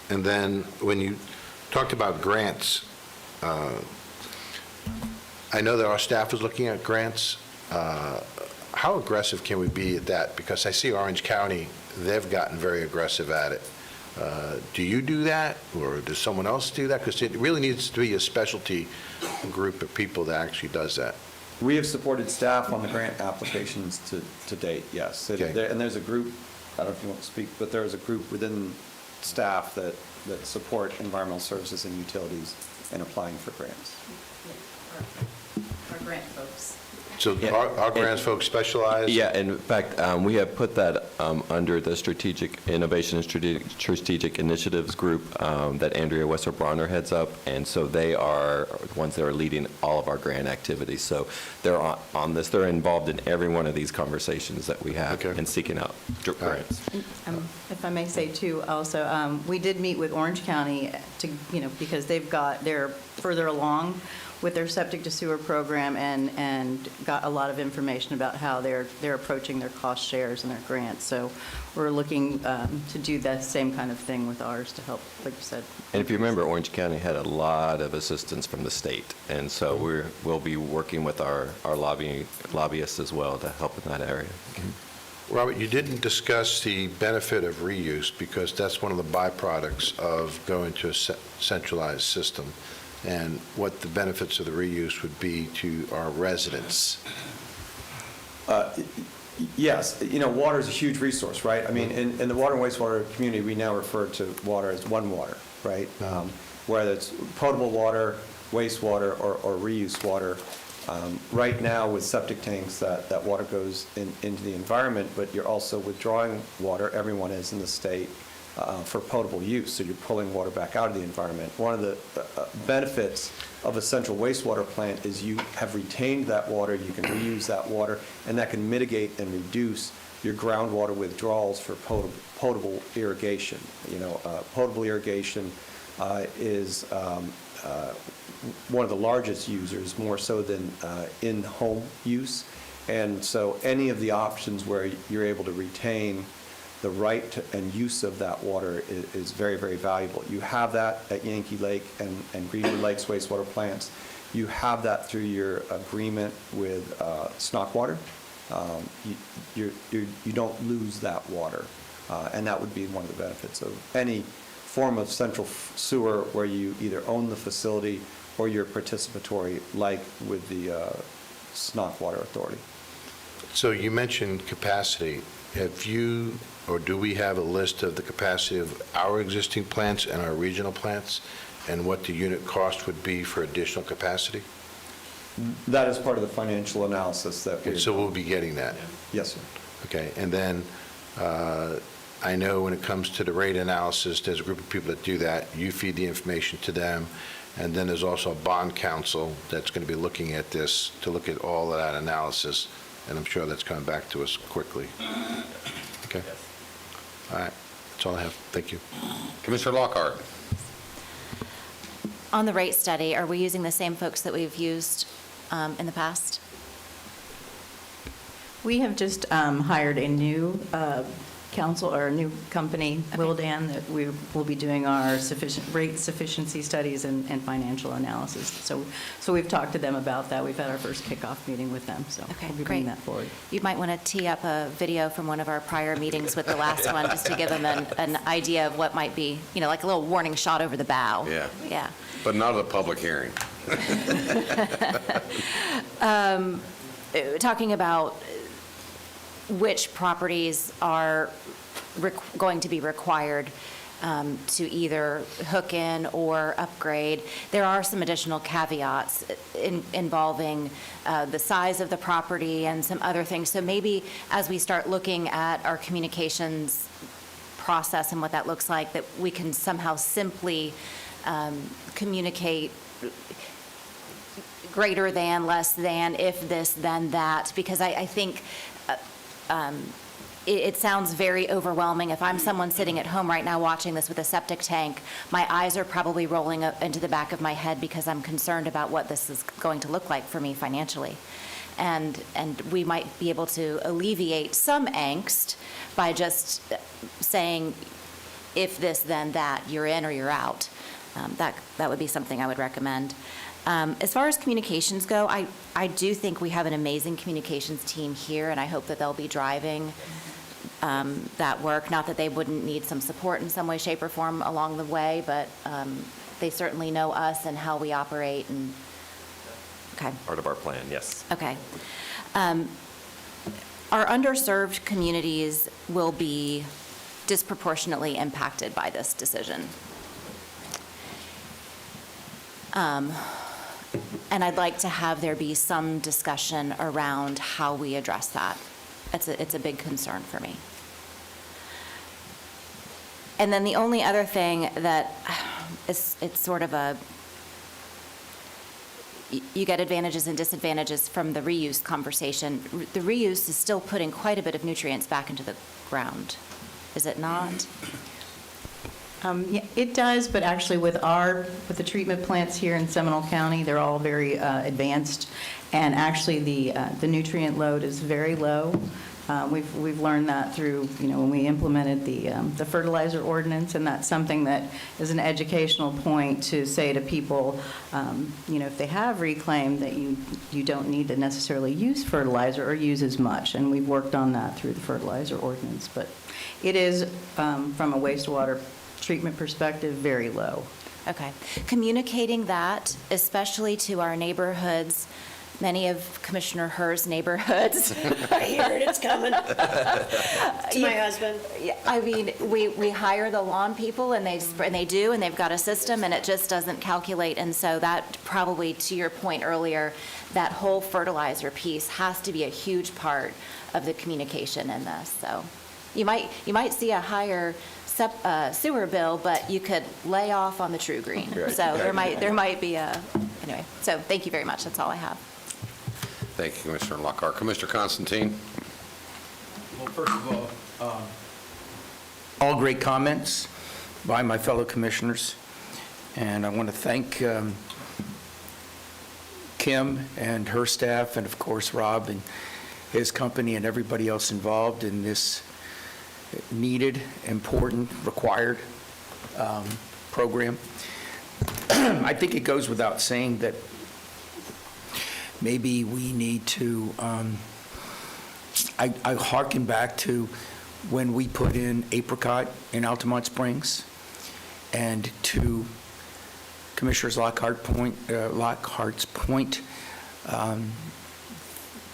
And then when you talked about grants, I know that our staff is looking at grants. How aggressive can we be at that? Because I see Orange County, they've gotten very aggressive at it. Do you do that, or does someone else do that? Because it really needs to be a specialty group of people that actually does that. We have supported staff on the grant applications to date, yes. Okay. And there's a group, I don't know if you want to speak, but there is a group within staff that support environmental services and utilities in applying for grants. Our grant folks. So our grants folks specialize? Yeah, in fact, we have put that under the Strategic Innovation and Strategic Initiatives Group that Andrea Wesser-Bronner heads up, and so they are the ones that are leading all of our grant activities. So they're on this. They're involved in every one of these conversations that we have in seeking out grants. If I may say too, also, we did meet with Orange County to, because they're further along with their septic to sewer program and got a lot of information about how they're approaching their cost shares and their grants. So we're looking to do the same kind of thing with ours to help, like you said. And if you remember, Orange County had a lot of assistance from the state, and so we'll be working with our lobbyists as well to help in that area. Robert, you didn't discuss the benefit of reuse, because that's one of the byproducts of going to a centralized system, and what the benefits of the reuse would be to our residents. Yes, water is a huge resource, right? I mean, in the water and wastewater community, we now refer to water as one water, right? Whether it's potable water, wastewater, or reuse water. Right now, with septic tanks, that water goes into the environment, but you're also withdrawing water, everyone is in the state, for potable use, so you're pulling water back out of the environment. One of the benefits of a central wastewater plant is you have retained that water, you can reuse that water, and that can mitigate and reduce your groundwater withdrawals for potable irrigation. Potable irrigation is one of the largest users, more so than in-home use, and so any of the options where you're able to retain the right and use of that water is very, very valuable. You have that at Yankee Lake and Greenwood Lakes wastewater plants. You have that through your agreement with Snockwater. You don't lose that water, and that would be one of the benefits of any form of central sewer where you either own the facility or you're participatory, like with the Snockwater Authority. So you mentioned capacity. Have you, or do we have a list of the capacity of our existing plants and our regional plants, and what the unit cost would be for additional capacity? That is part of the financial analysis that Okay, so we'll be getting that? Yes, sir. Okay, and then I know when it comes to the rate analysis, there's a group of people that do that. You feed the information to them, and then there's also a bond council that's going to be looking at this, to look at all of that analysis, and I'm sure that's coming back to us quickly. Okay? All right, that's all I have. Thank you. Commissioner Lockhart. On the rate study, are we using the same folks that we've used in the past? We have just hired a new council, or a new company, Willdan, that we will be doing our rate sufficiency studies and financial analysis. So we've talked to them about that. We've had our first kickoff meeting with them, so we'll be bringing that forward. You might want to tee up a video from one of our prior meetings with the last one, just to give them an idea of what might be, like a little warning shot over the bow. Yeah. Yeah. But not at a public hearing. Talking about which properties are going to be required to either hook in or upgrade. There are some additional caveats involving the size of the property and some other things. So maybe as we start looking at our communications process and what that looks like, that we can somehow simply communicate greater than, less than, if this, then that, because I think it sounds very overwhelming. If I'm someone sitting at home right now watching this with a septic tank, my eyes are probably rolling up into the back of my head because I'm concerned about what this is going to look like for me financially. And we might be able to alleviate some angst by just saying, if this, then that, you're in or you're out. That would be something I would recommend. As far as communications go, I do think we have an amazing communications team here, and I hope that they'll be driving that work. Not that they wouldn't need some support in some way, shape, or form along the way, but they certainly know us and how we operate. And okay. Part of our plan, yes. Okay. Our underserved communities will be disproportionately impacted by this decision. And I'd like to have there be some discussion around how we address that. It's a big concern for me. And then the only other thing that it's sort of you get advantages and disadvantages from the reuse conversation. The reuse is still putting quite a bit of nutrients back into the ground, is it not? Yeah, it does, but actually with the treatment plants here in Seminole County, they're all very advanced, and actually the nutrient load is very low. We've learned that through, when we implemented the fertilizer ordinance, and that's something that is an educational point to say to people, if they have reclaimed, that you don't need to necessarily use fertilizer or use as much, and we've worked on that through the fertilizer ordinance. But it is, from a wastewater treatment perspective, very low. Okay. Communicating that, especially to our neighborhoods, many of Commissioner Herr's neighborhoods. I heard it's coming. To my husband. Yeah, I mean, we hire the lawn people, and they've got a system, and it just doesn't calculate. And so that probably, to your point earlier, that whole fertilizer piece has to be a huge part of the communication in this. So you might see a higher sewer bill, but you could lay off on the True Green. Right. So there might be anyway. So thank you very much. That's all I have. Thank you, Commissioner Lockhart. Commissioner Constantine? Well, first of all great comments by my fellow commissioners, and I want to thank Kim and her staff, and of course Rob and his company and everybody else involved in this needed, important, required program. I think it goes without saying that maybe we need to, I hearken back to when we put in Apricot in Altamont Springs, and to Commissioner Lockhart's point,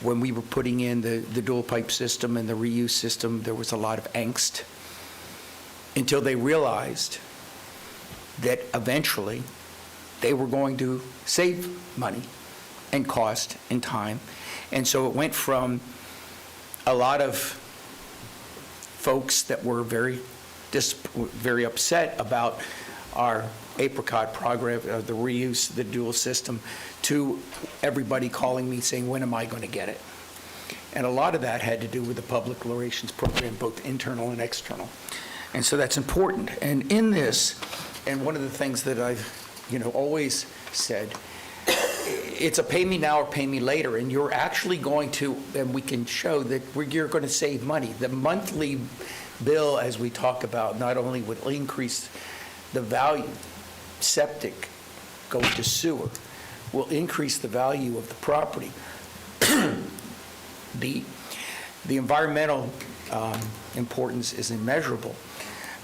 when we were putting in the dual pipe system and the reuse system, there was a lot of angst until they realized that eventually they were going to save money and cost and time. And so it went from a lot of folks that were very upset about our Apricot program, the reuse, the dual system, to everybody calling me saying, when am I going to get it? And a lot of that had to do with the public relations program, both internal and external. And so that's important. And in this, and one of the things that I've always said, it's a pay me now or pay me later, and you're actually going to, and we can show that you're going to save money. The monthly bill, as we talk about, not only will increase the value, septic going to sewer, will increase the value of the property. The environmental importance is immeasurable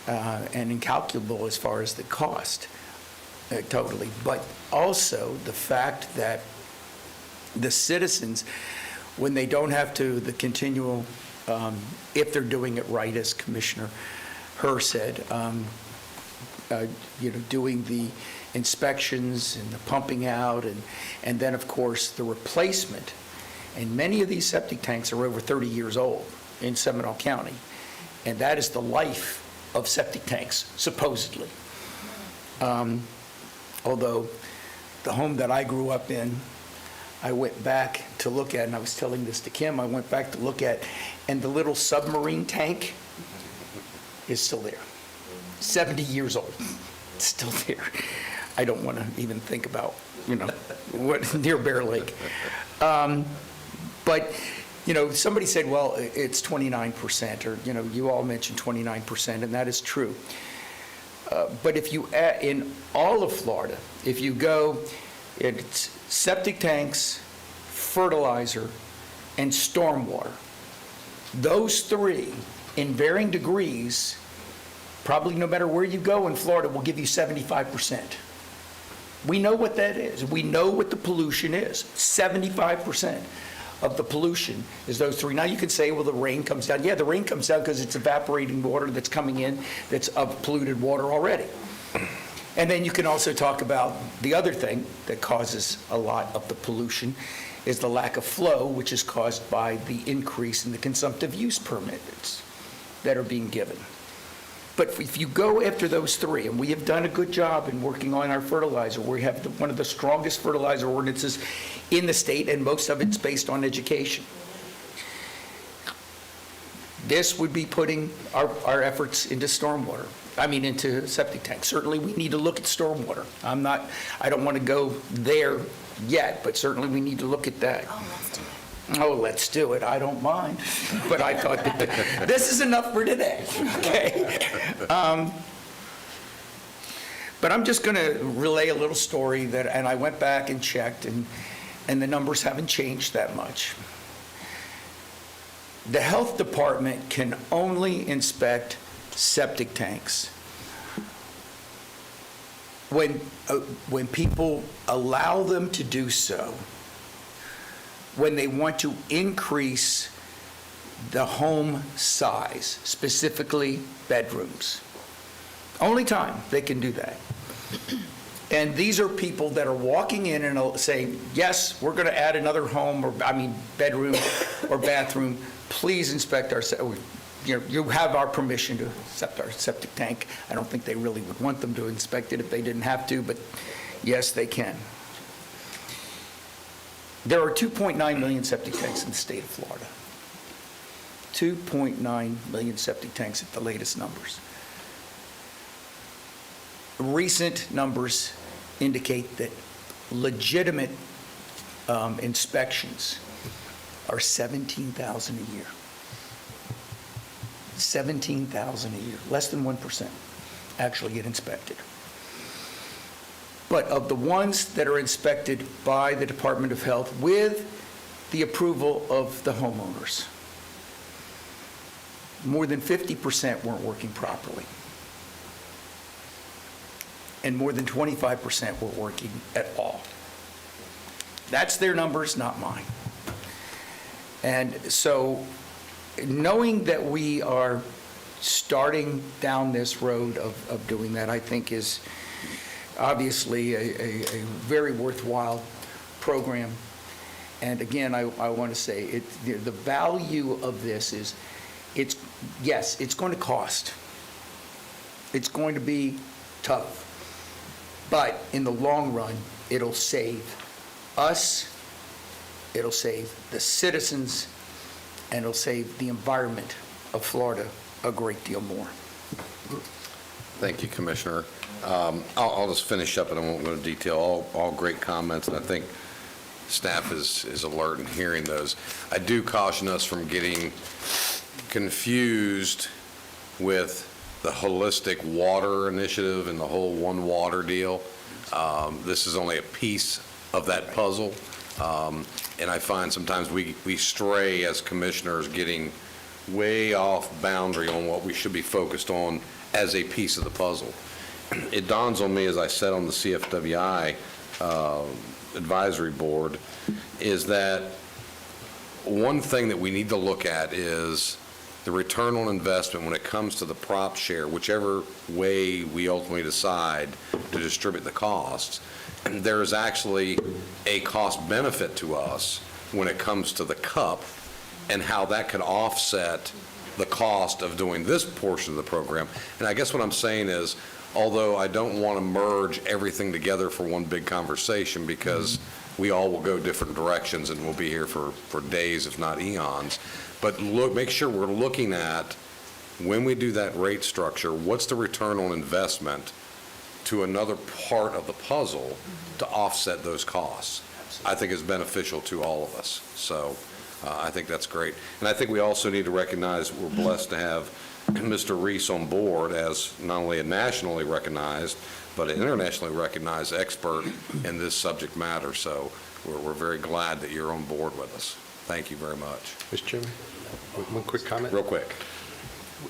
and incalculable as far as the cost, totally. But also the fact that the citizens, when they don't have to, the continual, if they're doing it right, as Commissioner Herr said, doing the inspections and the pumping out, and then, of course, the replacement. And many of these septic tanks are over 30 years old in Seminole County, and that is the life of septic tanks, supposedly. Although the home that I grew up in, I went back to look at, and I was telling this to Kim, I went back to look at, and the little submarine tank is still there. 70 years old, it's still there. I don't want to even think about, what near Bear Lake. But, somebody said, well, it's 29%, or, you all mentioned 29%, and that is true. But if you, in all of Florida, if you go, it's septic tanks, fertilizer, and stormwater. Those three, in varying degrees, probably no matter where you go in Florida, will give you 75%. We know what that is. We know what the pollution is. 75% of the pollution is those three. Now you could say, well, the rain comes down. Yeah, the rain comes down because it's evaporating water that's coming in that's of polluted water already. And then you can also talk about the other thing that causes a lot of the pollution is the lack of flow, which is caused by the increase in the consumptive use permits that are being given. But if you go after those three, and we have done a good job in working on our fertilizer, we have one of the strongest fertilizer ordinances in the state, and most of it's based on education. This would be putting our efforts into stormwater. Into septic tanks. Certainly, we need to look at stormwater. I don't want to go there yet, but certainly we need to look at that. Oh, let's do it. I don't mind. But I thought that this is enough for today. Okay. But I'm just going to relay a little story and I went back and checked, and the numbers haven't changed that much. The health department can only inspect septic tanks when people allow them to do so, when they want to increase the home size, specifically bedrooms. Only time they can do that. And these are people that are walking in and saying, yes, we're going to add another bedroom or bathroom. Please inspect our, you have our permission to accept our septic tank. I don't think they really would want them to inspect it if they didn't have to, but yes, they can. There are 2.9 million septic tanks in the state of Florida. 2.9 million septic tanks at the latest numbers. Recent numbers indicate that legitimate inspections are 17,000 a year. 17,000 a year, less than 1% actually get inspected. But of the ones that are inspected by the Department of Health with the approval of the homeowners, more than 50% weren't working properly. And more than 25% were working at all. That's their numbers, not mine. And so, knowing that we are starting down this road of doing that, I think is obviously a very worthwhile program. And again, I want to say, the value of this is, yes, it's going to cost. It's going to be tough. But in the long run, it'll save us, it'll save the citizens, and it'll save the environment of Florida a great deal more. Thank you, Commissioner. I'll just finish up, and I won't go into detail. All great comments, and I think staff is alert in hearing those. I do caution us from getting confused with the holistic water initiative and the whole One Water deal. This is only a piece of that puzzle, and I find sometimes we stray as commissioners, getting way off boundary on what we should be focused on as a piece of the puzzle. It dawns on me, as I said on the CFWI advisory board, is that one thing that we need to look at is the return on investment when it comes to the prop share, whichever way we ultimately decide to distribute the costs. And there is actually a cost benefit to us when it comes to the cup and how that could offset the cost of doing this portion of the program. And I guess what I'm saying is, although I don't want to merge everything together for one big conversation, because we all will go different directions and we'll be here for days, if not eons. But make sure we're looking at, when we do that rate structure, what's the return on investment to another part of the puzzle to offset those costs? I think is beneficial to all of us. So I think that's great. And I think we also need to recognize we're blessed to have Mr. Reese on board as not only a nationally recognized, but an internationally recognized expert in this subject matter. So we're very glad that you're on board with us. Thank you very much. Mr. Chairman, one quick comment. Real quick.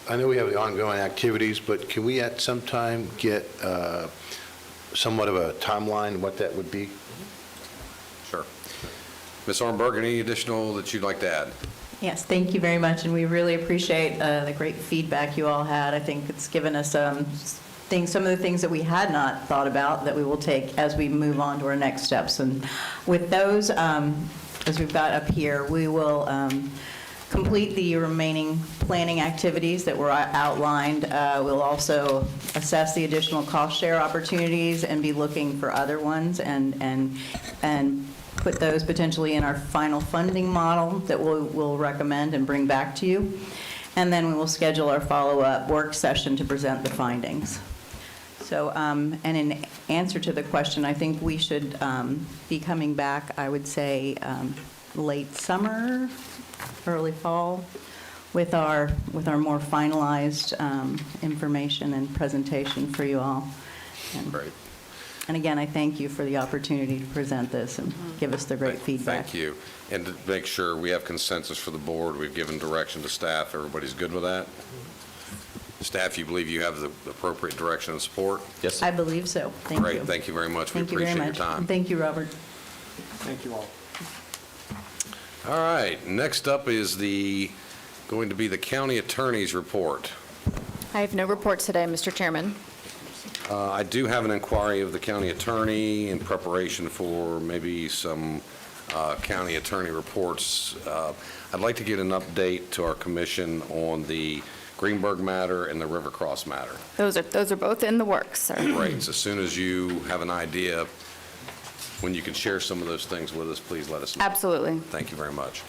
I know we have the ongoing activities, but can we at some time get somewhat of a timeline, what that would be? Sure. Ms. Arnberg, any additional that you'd like to add? Yes, thank you very much, and we really appreciate the great feedback you all had. I think it's given us some of the things that we had not thought about that we will take as we move on to our next steps. And with those, as we've got up here, we will complete the remaining planning activities that were outlined. We'll also assess the additional cost share opportunities and be looking for other ones, and put those potentially in our final funding model that we'll recommend and bring back to you. And then we will schedule our follow-up work session to present the findings. So, and in answer to the question, I think we should be coming back, I would say, late summer, early fall, with our more finalized information and presentation for you all. Great. And again, I thank you for the opportunity to present this and give us the great feedback. Thank you. And to make sure we have consensus for the board, we've given direction to staff. Everybody's good with that? Staff, you believe you have the appropriate direction and support? Yes. I believe so. Thank you. Great. Thank you very much. We Thank you very appreciate your much. time. Thank you, Robert. Thank you all. All right. Next up is going to be the county attorney's report. I have no report today, Mr. Chairman. I do have an inquiry of the county attorney in preparation for maybe some county attorney reports. I'd like to get an update to our commission on the Greenberg matter and the Rivercross matter. Those are both in the works, sir. Great. So as soon as you have an idea, when you can share some of those things with us, please let us know. Absolutely. Thank you very much.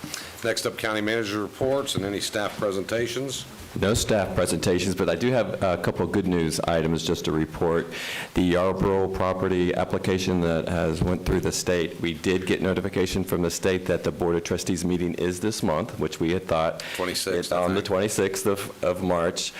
Next up, county manager reports and any staff presentations. No staff presentations, but I do have a couple of good news items just to report. The Yarborough property application that has went through the state, we did get notification from the state that the Board of Trustees meeting is this month, which we had thought. 26th, On the 26th of March.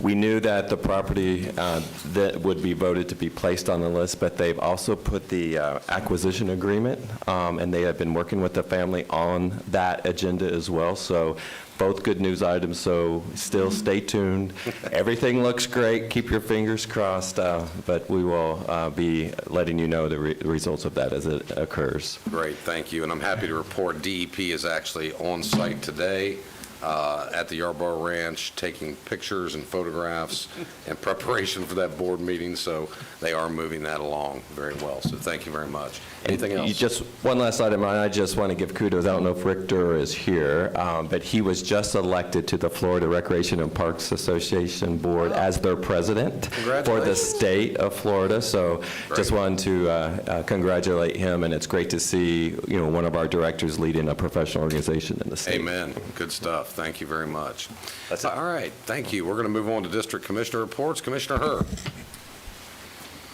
We knew that the property that would be voted to be placed on the list, but they've also put the acquisition agreement, and they have been working with the family on that agenda as well. So both good news items, so still stay tuned. Everything looks great. Keep your fingers crossed, but we will be letting you know the results of that as it occurs. Great, thank you. And I'm happy to report DEP is actually on site today at the Yarborough Ranch, taking pictures and photographs in preparation for that board meeting, so they are moving that along very well. So thank you very much. Anything else? Just one last item, and I just want to give kudos. I don't know if Richter is here, but he was just elected to the Florida Recreation and Parks Association Board as their president for the state of Florida. So just wanted to congratulate him, and it's great to see, one of our directors leading a professional organization in the state. Amen. Good stuff. Thank you very much. That's it. All right, thank you. We're going to move on to District Commissioner reports. Commissioner Herr.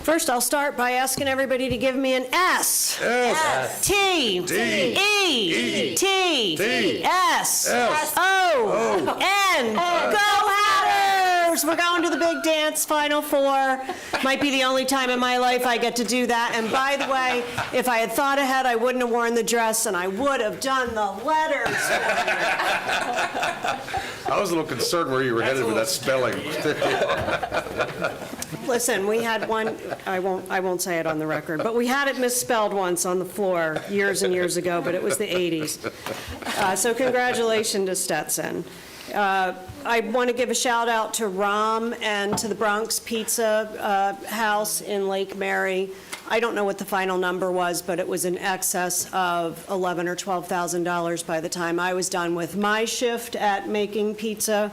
First, I'll start by asking everybody to give me an S. S. T. T. E. T. T. S. S. O. N. Go Hatters! We're going to the big dance, Final Four. Might be the only time in my life I get to do that. And by the way, if I had thought ahead, I wouldn't have worn the dress, and I would have done the letters. I was a little concerned where you were headed with that spelling. Listen, we had one, I won't say it on the record, but we had it misspelled once on the floor years and years ago, but it was the 80s. So congratulations to Stetson. I want to give a shout out to Rom and to the Bronx Pizza House in Lake Mary. I don't know what the final number was, but it was in excess of $11,000 or $12,000 by the time I was done with my shift at making pizza,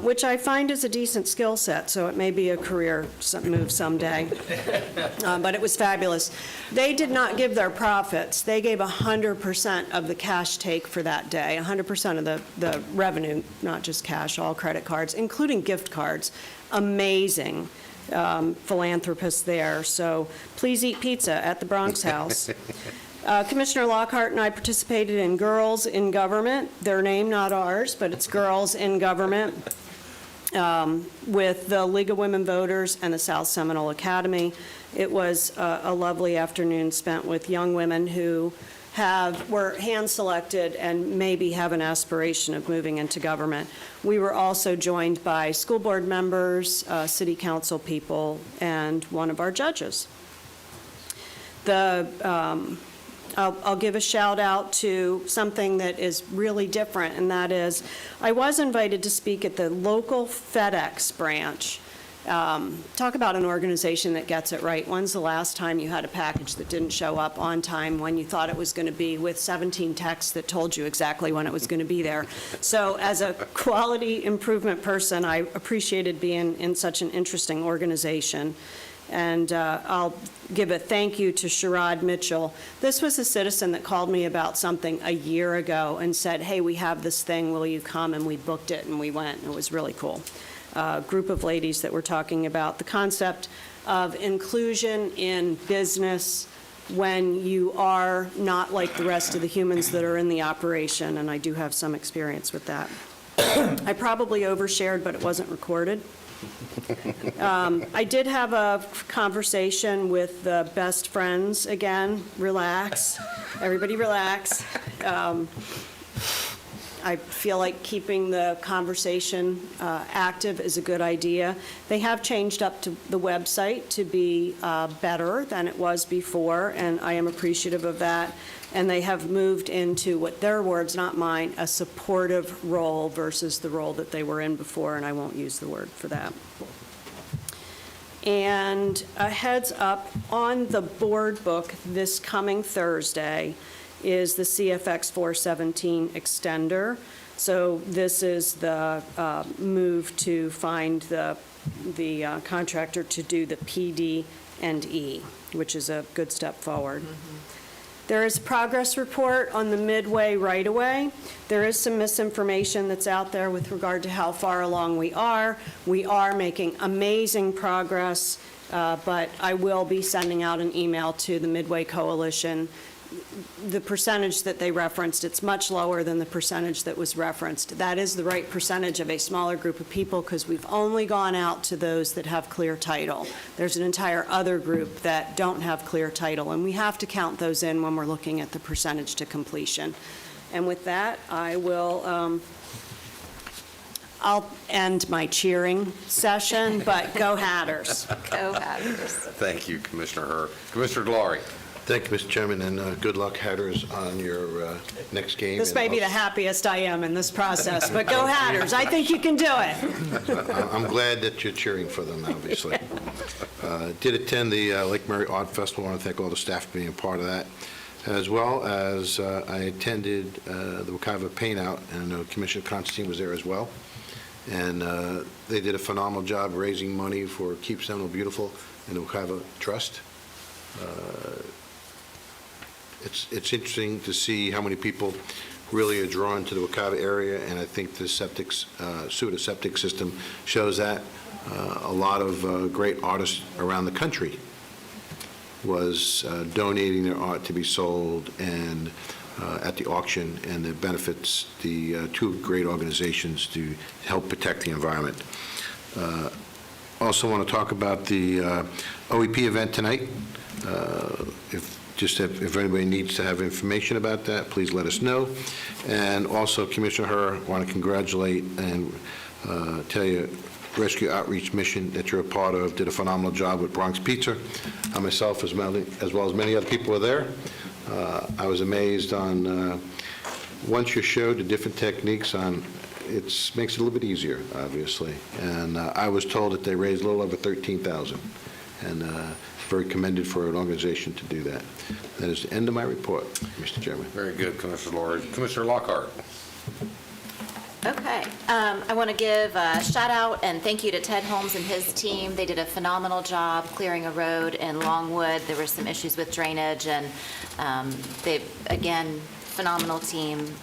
which I find is a decent skill set, so it may be a career move someday. But it was fabulous. They did not give their profits. They gave 100% of the cash take for that day, 100% of the revenue, not just cash, all credit cards, including gift cards. Amazing philanthropists there. So please eat pizza at the Bronx House. Commissioner Lockhart and I participated in Girls in Government, their name, not ours, but it's Girls in Government, with the League of Women Voters and the South Seminole Academy. It was a lovely afternoon spent with young women who were hand-selected and maybe have an aspiration of moving into government. We were also joined by school board members, city council people, and one of our judges. I'll give a shout out to something that is really different, and that is I was invited to speak at the local FedEx branch. Talk about an organization that gets it right. When's the last time you had a package that didn't show up on time when you thought it was going to be, with 17 texts that told you exactly when it was going to be there? So as a quality improvement person, I appreciated being in such an interesting organization. And I'll give a thank you to Sherrod Mitchell. This was a citizen that called me about something a year ago and said, hey, we have this thing, will you come? And we booked it and we went, and it was really cool. Group of ladies that were talking about the concept of inclusion in business when you are not like the rest of the humans that are in the operation, and I do have some experience with that. I probably overshared, but it wasn't recorded. I did have a conversation with the best friends again. Relax. Everybody relax. I feel like keeping the conversation active is a good idea. They have changed up to the website to be better than it was before, and I am appreciative of that. And they have moved into, what their words, not mine, a supportive role versus the role that they were in before, and I won't use the word for that. And a heads up, on the board book this coming Thursday is the CFX 417 extender. So this is the move to find the contractor to do the PD and E, which is a good step forward. There is a progress report on the Midway right-of-way. There is some misinformation that's out there with regard to how far along we are. We are making amazing progress, but I will be sending out an email to the Midway Coalition. The percentage that they referenced, it's much lower than the percentage that was referenced. That is the right percentage of a smaller group of people because we've only gone out to those that have clear title. There's an entire other group that don't have clear title, and we have to count those in when we're looking at the percentage to completion. And with that, I will, I'll end my cheering session, but go Hatters. Go Hatters. Thank you, Commissioner Herr. Commissioner Delory. Thank you, Mr. Chairman, and good luck, Hatters, on your next game. This may be the happiest I am in this process, but go Hatters. I think you can do it. I'm glad that you're cheering for them, obviously. Did attend the Lake Mary Art Festival. I want to thank all the staff for being a part of that, as well as I attended the Wekiva Paint Out, and I know Commissioner Constantine was there as well. And they did a phenomenal job raising money for Keep Seminole Beautiful and the Wekiva Trust. It's interesting to see how many people really are drawn to the Wekiva area, and I think the sewage septic system shows that. A lot of great artists around the country was donating their art to be sold and at the auction, and it benefits the two great organizations to help protect the environment. Also want to talk about the OEP event tonight. If anybody needs to have information about that, please let us know. And also, Commissioner Herr, I want to congratulate and tell you, Rescue Outreach Mission that you're a part of did a phenomenal job with Bronx Pizza. I myself, as well as many other people, were there. I was amazed on, once you're showed the different techniques on, it makes it a little bit easier, obviously. And I was told that they raised a little over $13,000. And very commended for an organization to do that. That is the end of my report, Mr. Chairman. Very good, Commissioner Delory. Commissioner Lockhart. Okay. I want to give a shout out and thank you to Ted Holmes and his team. They did a phenomenal job clearing a road in Longwood. There were some issues with drainage, and again, phenomenal team.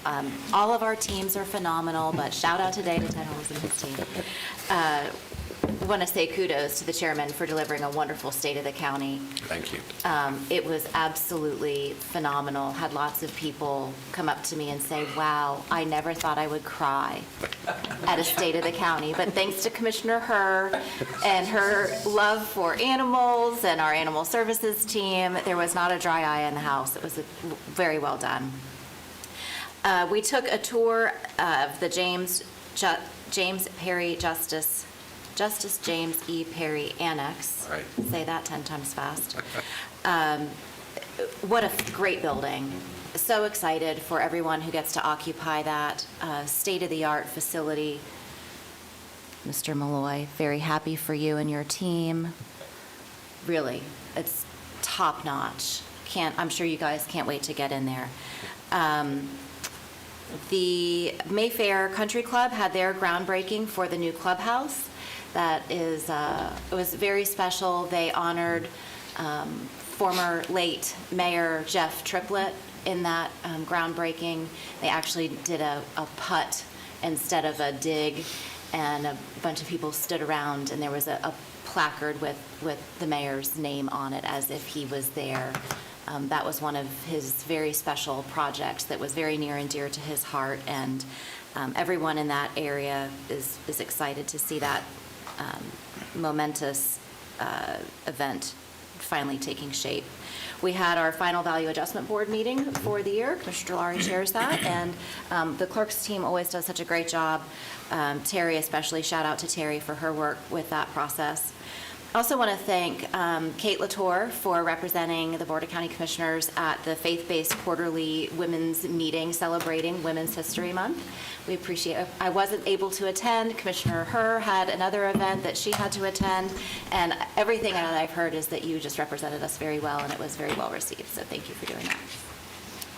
All of our teams are phenomenal, but shout out today to Ted Holmes and his team. I want to say kudos to the chairman for delivering a wonderful State of the County. Thank you. It was absolutely phenomenal. Had lots of people come up to me and say, wow, I never thought I would cry at a State of the County. But thanks to Commissioner Herr and her love for animals and our animal services team, there was not a dry eye in the house. It was very well done. We took a tour of the James Perry Justice James E. Perry Annex. Right. Say that 10 times fast. What a great building. So excited for everyone who gets to occupy that state-of-the-art facility. Mr. Malloy, very happy for you and your team. Really, it's top-notch. I'm sure you guys can't wait to get in there. The Mayfair Country Club had their groundbreaking for the new clubhouse. That is, it was very special. They honored former late Mayor Jeff Triplett in that groundbreaking. They actually did a putt instead of a dig, and a bunch of people stood around, and there was a placard with the mayor's name on it as if he was there. That was one of his very special projects that was very near and dear to his heart, and everyone in that area is excited to see that momentous event finally taking shape. We had our final value adjustment board meeting for the year. Commissioner Delory chairs that, and the clerk's team always does such a great job. Terry especially, shout out to Terry for her work with that process. I also want to thank Kate Latour for representing the Board of County Commissioners at the faith-based quarterly women's meeting celebrating Women's History Month. We appreciate it. I wasn't able to attend. Commissioner Herr had another event that she had to attend, and everything that I've heard is that you just represented us very well, and it was very well received, so thank you for doing that.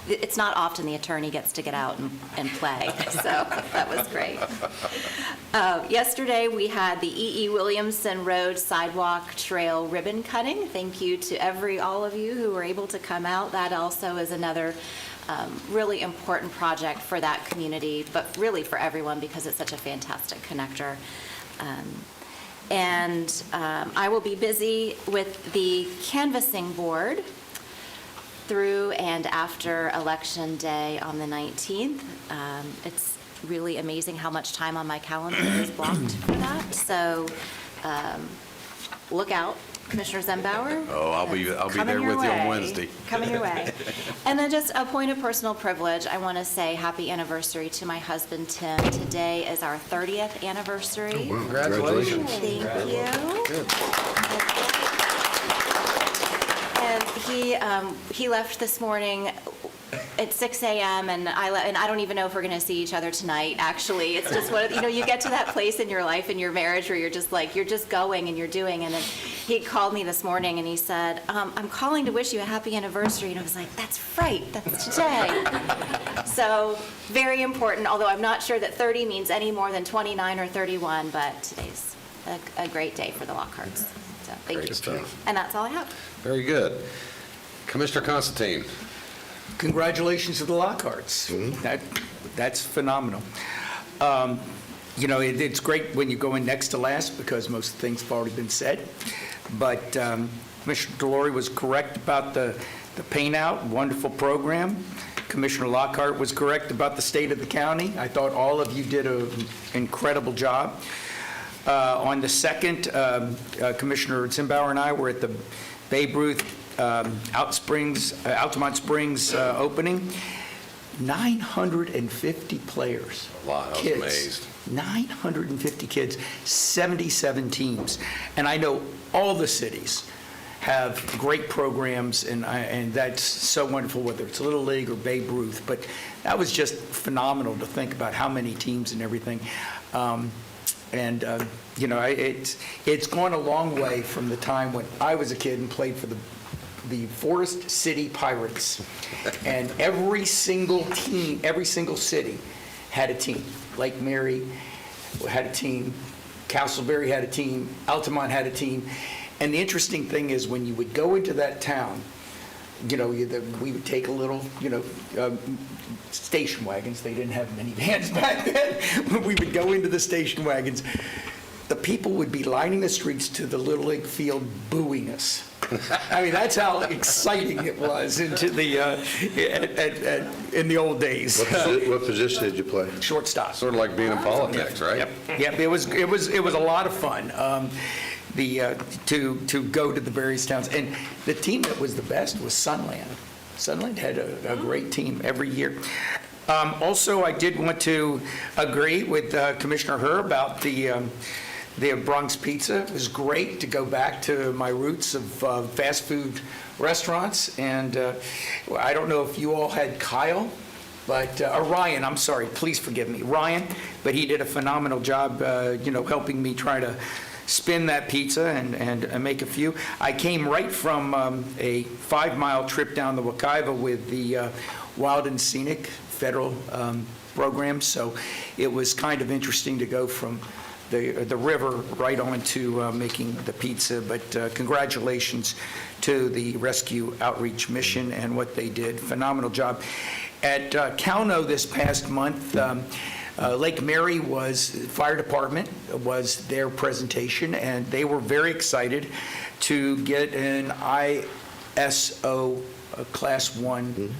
it's not often the attorney gets to get out and play, so that was great. Yesterday, we had the E.E. Williamson Road Sidewalk Trail ribbon cutting. Thank you to all of you who were able to come out. That also is another really important project for that community, but really for everyone because it's such a fantastic connector. I will be busy with the canvassing board through and after Election Day on the 19th. It's really amazing how much time on my calendar is blocked for that. So look out, Commissioner Zembauer. Oh, I'll be there with you on Wednesday. Coming your way. And then just a point of personal privilege, I want to say happy anniversary to my husband, Tim. Today is our 30th anniversary. Wow, congratulations. Thank you. And he left this morning at 6 a.m. and I don't even know if we're going to see each other tonight, actually. It's just you get to that place in your life, in your marriage, where you're just going and you're doing. And then he called me this morning and he said, I'm calling to wish you a happy anniversary. And I was like, that's right, that's today. So very important, although I'm not sure that 30 means any more than 29 or 31, but today's a great day for the Lockharts. So thank Great you. stuff. And that's all I have. Very good. Commissioner Constantine. Congratulations to the Lockharts. That's phenomenal. It's great when you go in next to last because most things have already been said. But Commissioner Delory was correct about the paint out, wonderful program. Commissioner Lockhart was correct about the state of the county. I thought all of you did an incredible job. On the second, Commissioner Zimbauer and I were at the Babe Ruth Altamont Springs opening. 950 players. A lot. I was kids. amazed. 950 kids, 77 teams. And I know all the cities have great programs, and that's so wonderful, whether it's Little League or Babe Ruth. But that was just phenomenal to think about how many teams and everything. It's gone a long way from the time when I was a kid and played for the Forest City Pirates. And every single team, every single city had a team. Lake Mary had a team, Castleberry had a team, Altamont had a team. And the interesting thing is when you would go into that town, we would take a little, station wagons. They didn't have minivans back then. We would go into the station wagons. The people would be lining the streets to the Little League field booing us. I mean, that's how exciting it was in the old days. What position did you play? Shortstop. Sort of like being in politics, right? Yep. It was a lot of fun. To go to the various towns, and the team that was the best was Sunland. Sunland had a great team every year. Also, I did want to agree with Commissioner Herr about the Bronx Pizza. It was great to go back to my roots of fast food restaurants, and I don't know if you all had Kyle, but Ryan, I'm sorry, please forgive me, Ryan, but he did a phenomenal job, helping me try to spin that pizza and make a few. I came right from a 5-mile trip down the Wekiva with the Wild and Scenic federal program, so it was kind of interesting to go from the river right on to making the pizza. But congratulations to the Rescue Outreach Mission and what they did. Phenomenal job. At Calno this past month, Lake Mary Fire Department was their presentation, and they were very excited to get an ISO Class 1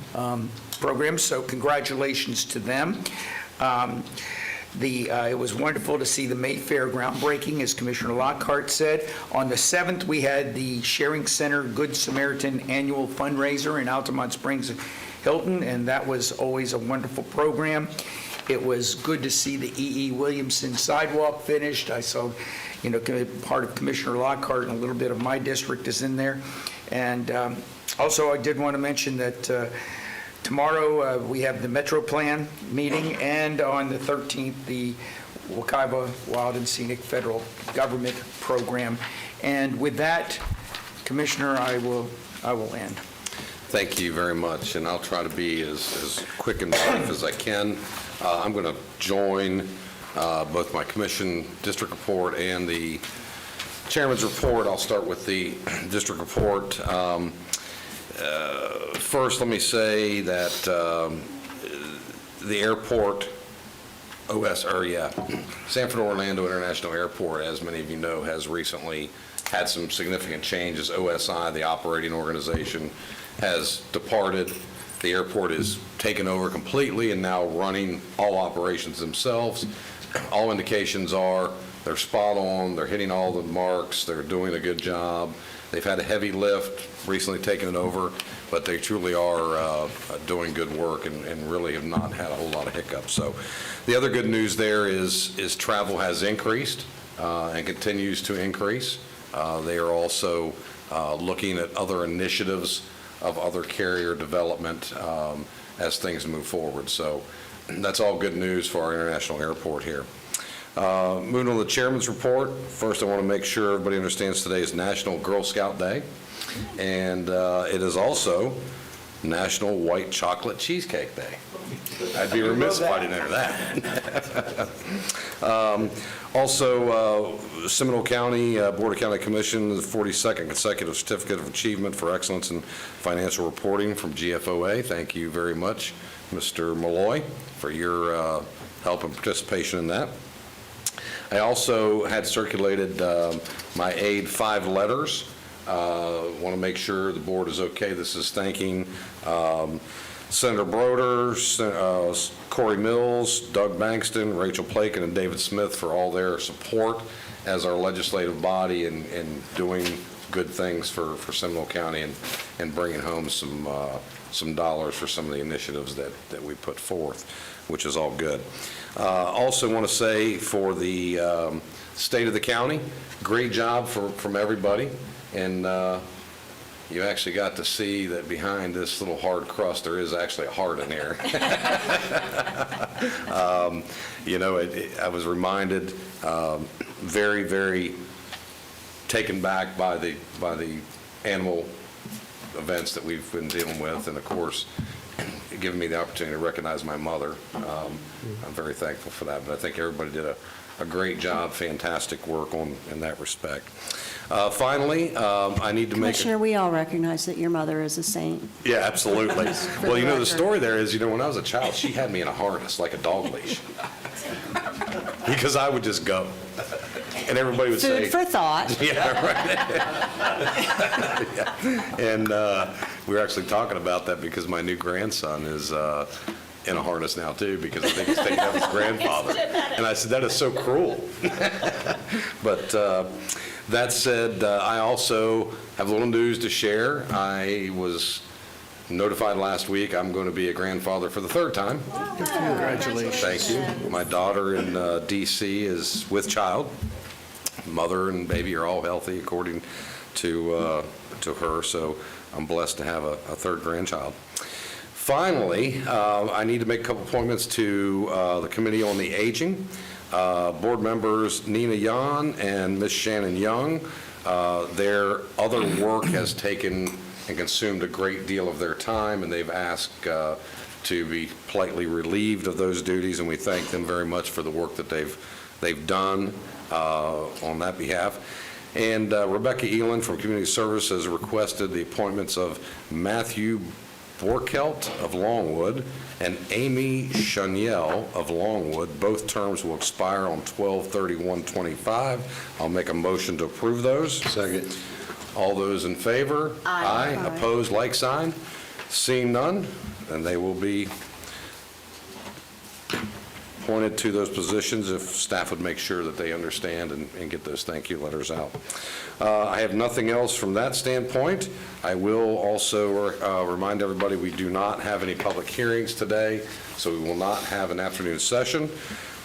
program, so congratulations to them. It was wonderful to see the Mayfair groundbreaking, as Commissioner Lockhart said. On the 7th, we had the Sharing Center Good Samaritan annual fundraiser in Altamont Springs, Hilton, and that was always a wonderful program. It was good to see the E.E. Williamson sidewalk finished. I saw, part of Commissioner Lockhart and a little bit of my district is in there. And also, I did want to mention that tomorrow we have the Metro Plan meeting, and on the 13th, the Wekiva Wild and Scenic Federal Government Program. And with that, Commissioner, I will end. Thank you very much, and I'll try to be as quick and brief as I can. I'm going to join both my commission district report and the chairman's report. I'll start with the district report. First, let me say that the airport, Sanford Orlando International Airport, as many of you know, has recently had some significant changes. OSI, the operating organization, has departed. The airport is taken over completely and now running all operations themselves. All indications are they're spot on, they're hitting all the marks, they're doing a good job. They've had a heavy lift, recently taken it over, but they truly are doing good work and really have not had a whole lot of hiccups. So the other good news there is travel has increased and continues to increase. They are also looking at other initiatives of other carrier development as things move forward. So that's all good news for our international airport here. Moving on to the chairman's report, first I want to make sure everybody understands today is National Girl Scout Day, and it is also National White Chocolate Cheesecake Day. I'd be remiss if I didn't enter that. Also, Seminole County Board of County Commission, the 42nd consecutive Certificate of Achievement for Excellence in Financial Reporting from GFOA. Thank you very much, Mr. Malloy, for your help and participation in that. I also had circulated my aid 5 letters. Want to make sure the board is okay. This is thanking Senator Broder, Corey Mills, Doug Bankston, Rachel Plakin, and David Smith for all their support as our legislative body in doing good things for Seminole County and bringing home some dollars for some of the initiatives that we put forth, which is all good. Also want to say for the state of the county, great job from everybody. And you actually got to see that behind this little hard crust, there is actually a heart in here. You know, I was reminded, very, very taken back by the animal events that we've been dealing with, and of course, giving me the opportunity to recognize my mother. I'm very thankful for that, but I think everybody did a great job, fantastic work in that respect. Finally, I need to make Commissioner, we all recognize that your mother is a saint. Yeah, absolutely. Well, you know, the story there is, when I was a child, she had me in a harness like a dog leash because I would just go. And everybody would say... Food for thought. Yeah, right. Yeah. And we were actually talking about that because my new grandson is in a harness now, too, because I think he's taking up his grandfather. And I said, that is so cruel. But that said, I also have a little news to share. I was notified last week I'm going to be a grandfather for the 3rd time. Congratulations. Thank you. My daughter in D.C. is with child. Mother and baby are all healthy according to her, so I'm blessed to have a 3rd grandchild. Finally, I need to make a couple appointments to the Committee on the Aging. Board members Nina Yan and Ms. Shannon Young. Their other work has taken and consumed a great deal of their time, and they've asked to be politely relieved of those duties, and we thank them very much for the work that they've done on that behalf. And Rebecca Elin from Community Service has requested the appointments of Matthew Borkelt of Longwood and Amy Chaniel of Longwood. Both terms will expire on 12/31/25. I'll make a motion to approve those. Second. All those in favor? Aye. Aye. Opposed, like sign. Seeing none, then they will be appointed to those positions if staff would make sure that they understand and get those thank you letters out. I have nothing else from that standpoint. I will also remind everybody we do not have any public hearings today, so we will not have an afternoon session.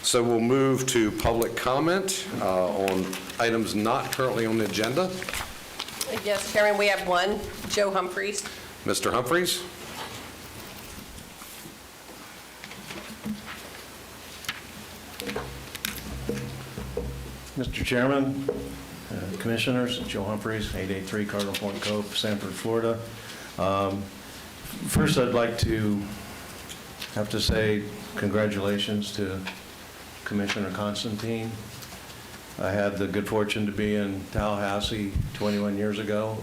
So we'll move to public comment on items not currently on the agenda. Yes, Chairman, we have one. Joe Humphreys. Mr. Humphreys? Mr. Chairman, Commissioners, Joe Humphreys, 883 Cardinal Point Cove, Sanford, Florida. First, I'd like to have to say congratulations to Commissioner Constantine. I had the good fortune to be in Tallahassee 21 years ago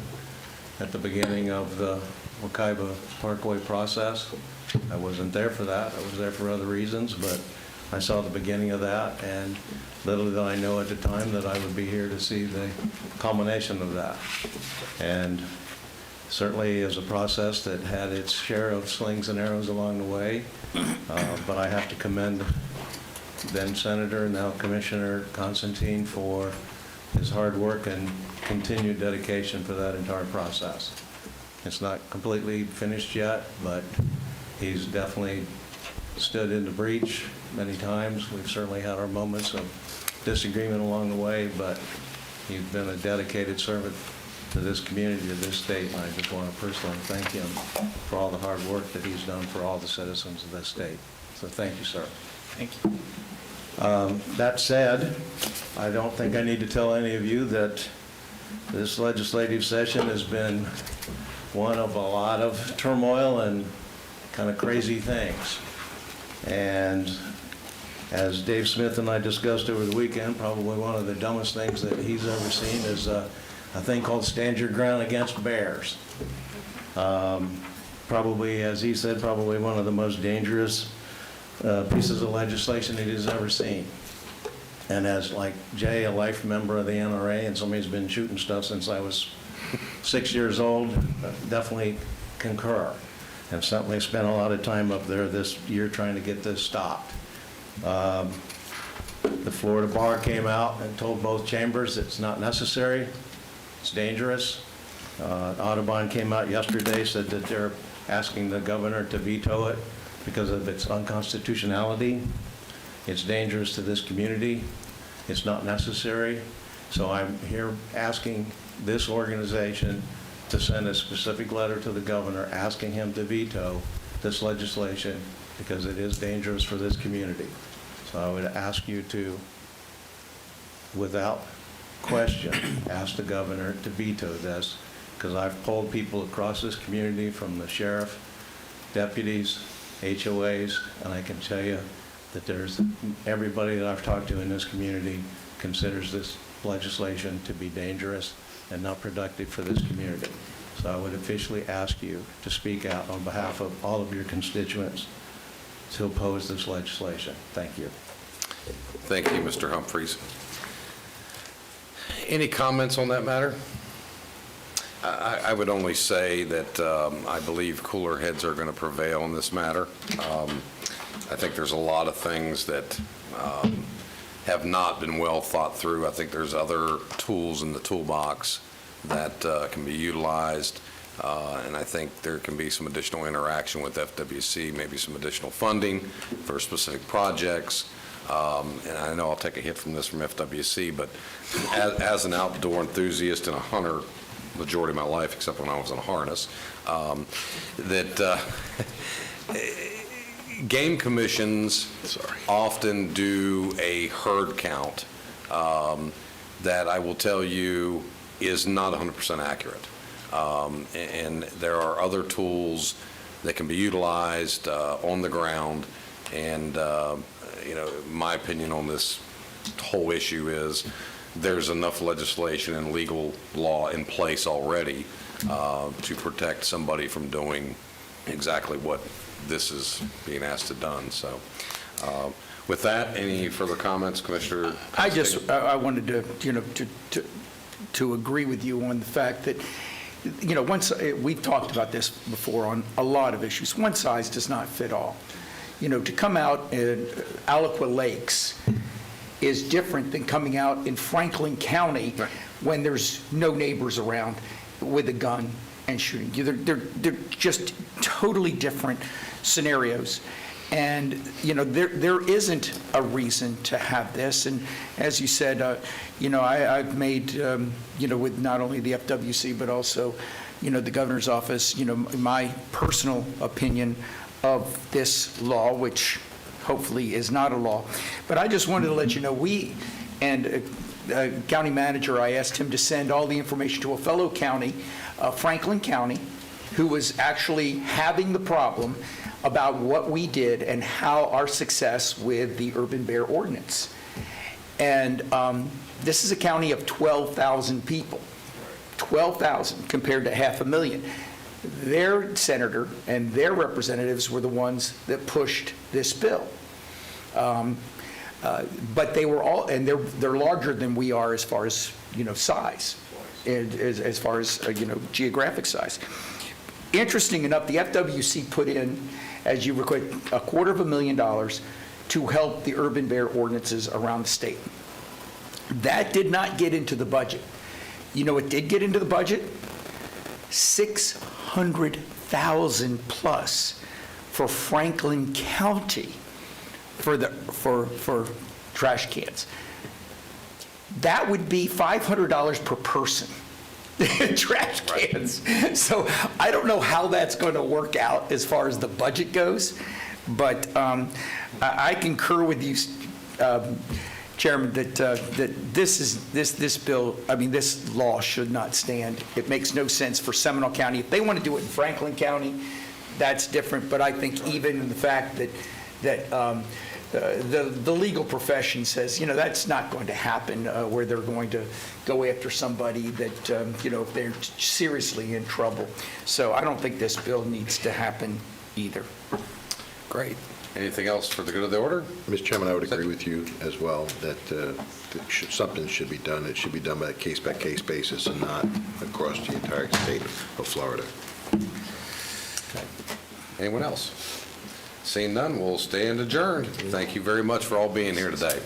at the beginning of the Wekiva Parkway process. I wasn't there for that. I was there for other reasons, but I saw the beginning of that, and little did I know at the time that I would be here to see the culmination of that. And certainly is a process that had its share of slings and arrows along the way, but I have to commend then Senator, now Commissioner Constantine, for his hard work and continued dedication for that entire process. It's not completely finished yet, but he's definitely stood in the breach many times. We've certainly had our moments of disagreement along the way, but he's been a dedicated servant to this community, to this state, and I just want to personally thank him for all the hard work that he's done for all the citizens of this state. So thank you, sir. Thank you. That said, I don't think I need to tell any of you that this legislative session has been one of a lot of turmoil and kind of crazy things. And as Dave Smith and I discussed over the weekend, probably one of the dumbest things that he's ever seen is a thing called Stand Your Ground Against Bears. Probably, as he said, probably one of the most dangerous pieces of legislation that he's ever seen. And as, like Jay, a life member of the NRA, and somebody who's been shooting stuff since I was 6 years old, definitely concur. And certainly spent a lot of time up there this year trying to get this stopped. The Florida Bar came out and told both chambers it's not necessary, it's dangerous. Audubon came out yesterday, said that they're asking the governor to veto it because of its unconstitutionality. It's dangerous to this community. It's not necessary. So I'm here asking this organization to send a specific letter to the governor asking him to veto this legislation because it is dangerous for this community. So I would ask you to, without question, ask the governor to veto this, because I've polled people across this community, from the sheriff, deputies, HOAs, and I can tell you that there's everybody that I've talked to in this community considers this legislation to be dangerous and not productive for this community. So I would officially ask you to speak out on behalf of all of your constituents to oppose this legislation. Thank you. Thank you, Mr. Humphreys. Any comments on that matter? I would only say that I believe cooler heads are going to prevail in this matter. I think there's a lot of things that have not been well thought through. I think there's other tools in the toolbox that can be utilized, and I think there can be some additional interaction with FWC, maybe some additional funding for specific projects. And I know I'll take a hit from this from FWC, but as an outdoor enthusiast and a hunter majority of my life, except when I was in a harness, game commissions often do a herd count that I will tell you is not 100% accurate. And there are other tools that can be utilized on the ground. And, my opinion on this whole issue is there's enough legislation and legal law in place already to protect somebody from doing exactly what this is being asked to done. So with that, any further comments, Commissioner? I wanted to agree with you on the fact that, once we've talked about this before on a lot of issues, one size does not fit all. To come out in Aliqua Lakes is different than coming out in Franklin County when there's no neighbors around with a gun and shooting. They're just totally different scenarios. And, there isn't a reason to have this. And as you said, I've made, with not only the FWC, but also, the governor's office, my personal opinion of this law, which hopefully is not a law. But I just wanted to let you know, county manager, I asked him to send all the information to a fellow county, Franklin County, who was actually having the problem about what we did and how our success with the urban bear ordinance. And this is a county of 12,000 people, 12,000 compared to 500,000. Their senator and their representatives were the ones that pushed this bill. But they were all, and they're larger than we are as far as, size, and as far as, geographic size. Interesting enough, the FWC put in, as you recall, $250,000 to help the urban bear ordinances around the state. That did not get into the budget. It did get into the budget? $600,000 plus for Franklin County for trash cans. That would be $500 per person. Trash cans. So I don't know how that's going to work out as far as the budget goes, but I concur with you, Chairman, that this bill, this law should not stand. It makes no sense for Seminole County. If they want to do it in Franklin County, that's different. But I think even in the fact that the legal profession says, that's not going to happen, where they're going to go after somebody that, if they're seriously in trouble. So I don't think this bill needs to happen either. Great. Anything else for the good of the order? Mr. Chairman, I would agree with you as well that something should be done. It should be done by a case-by-case basis and not across the entire state of Florida. Okay. Anyone else? Seeing none, we'll stand adjourned. Thank you very much for all being here today.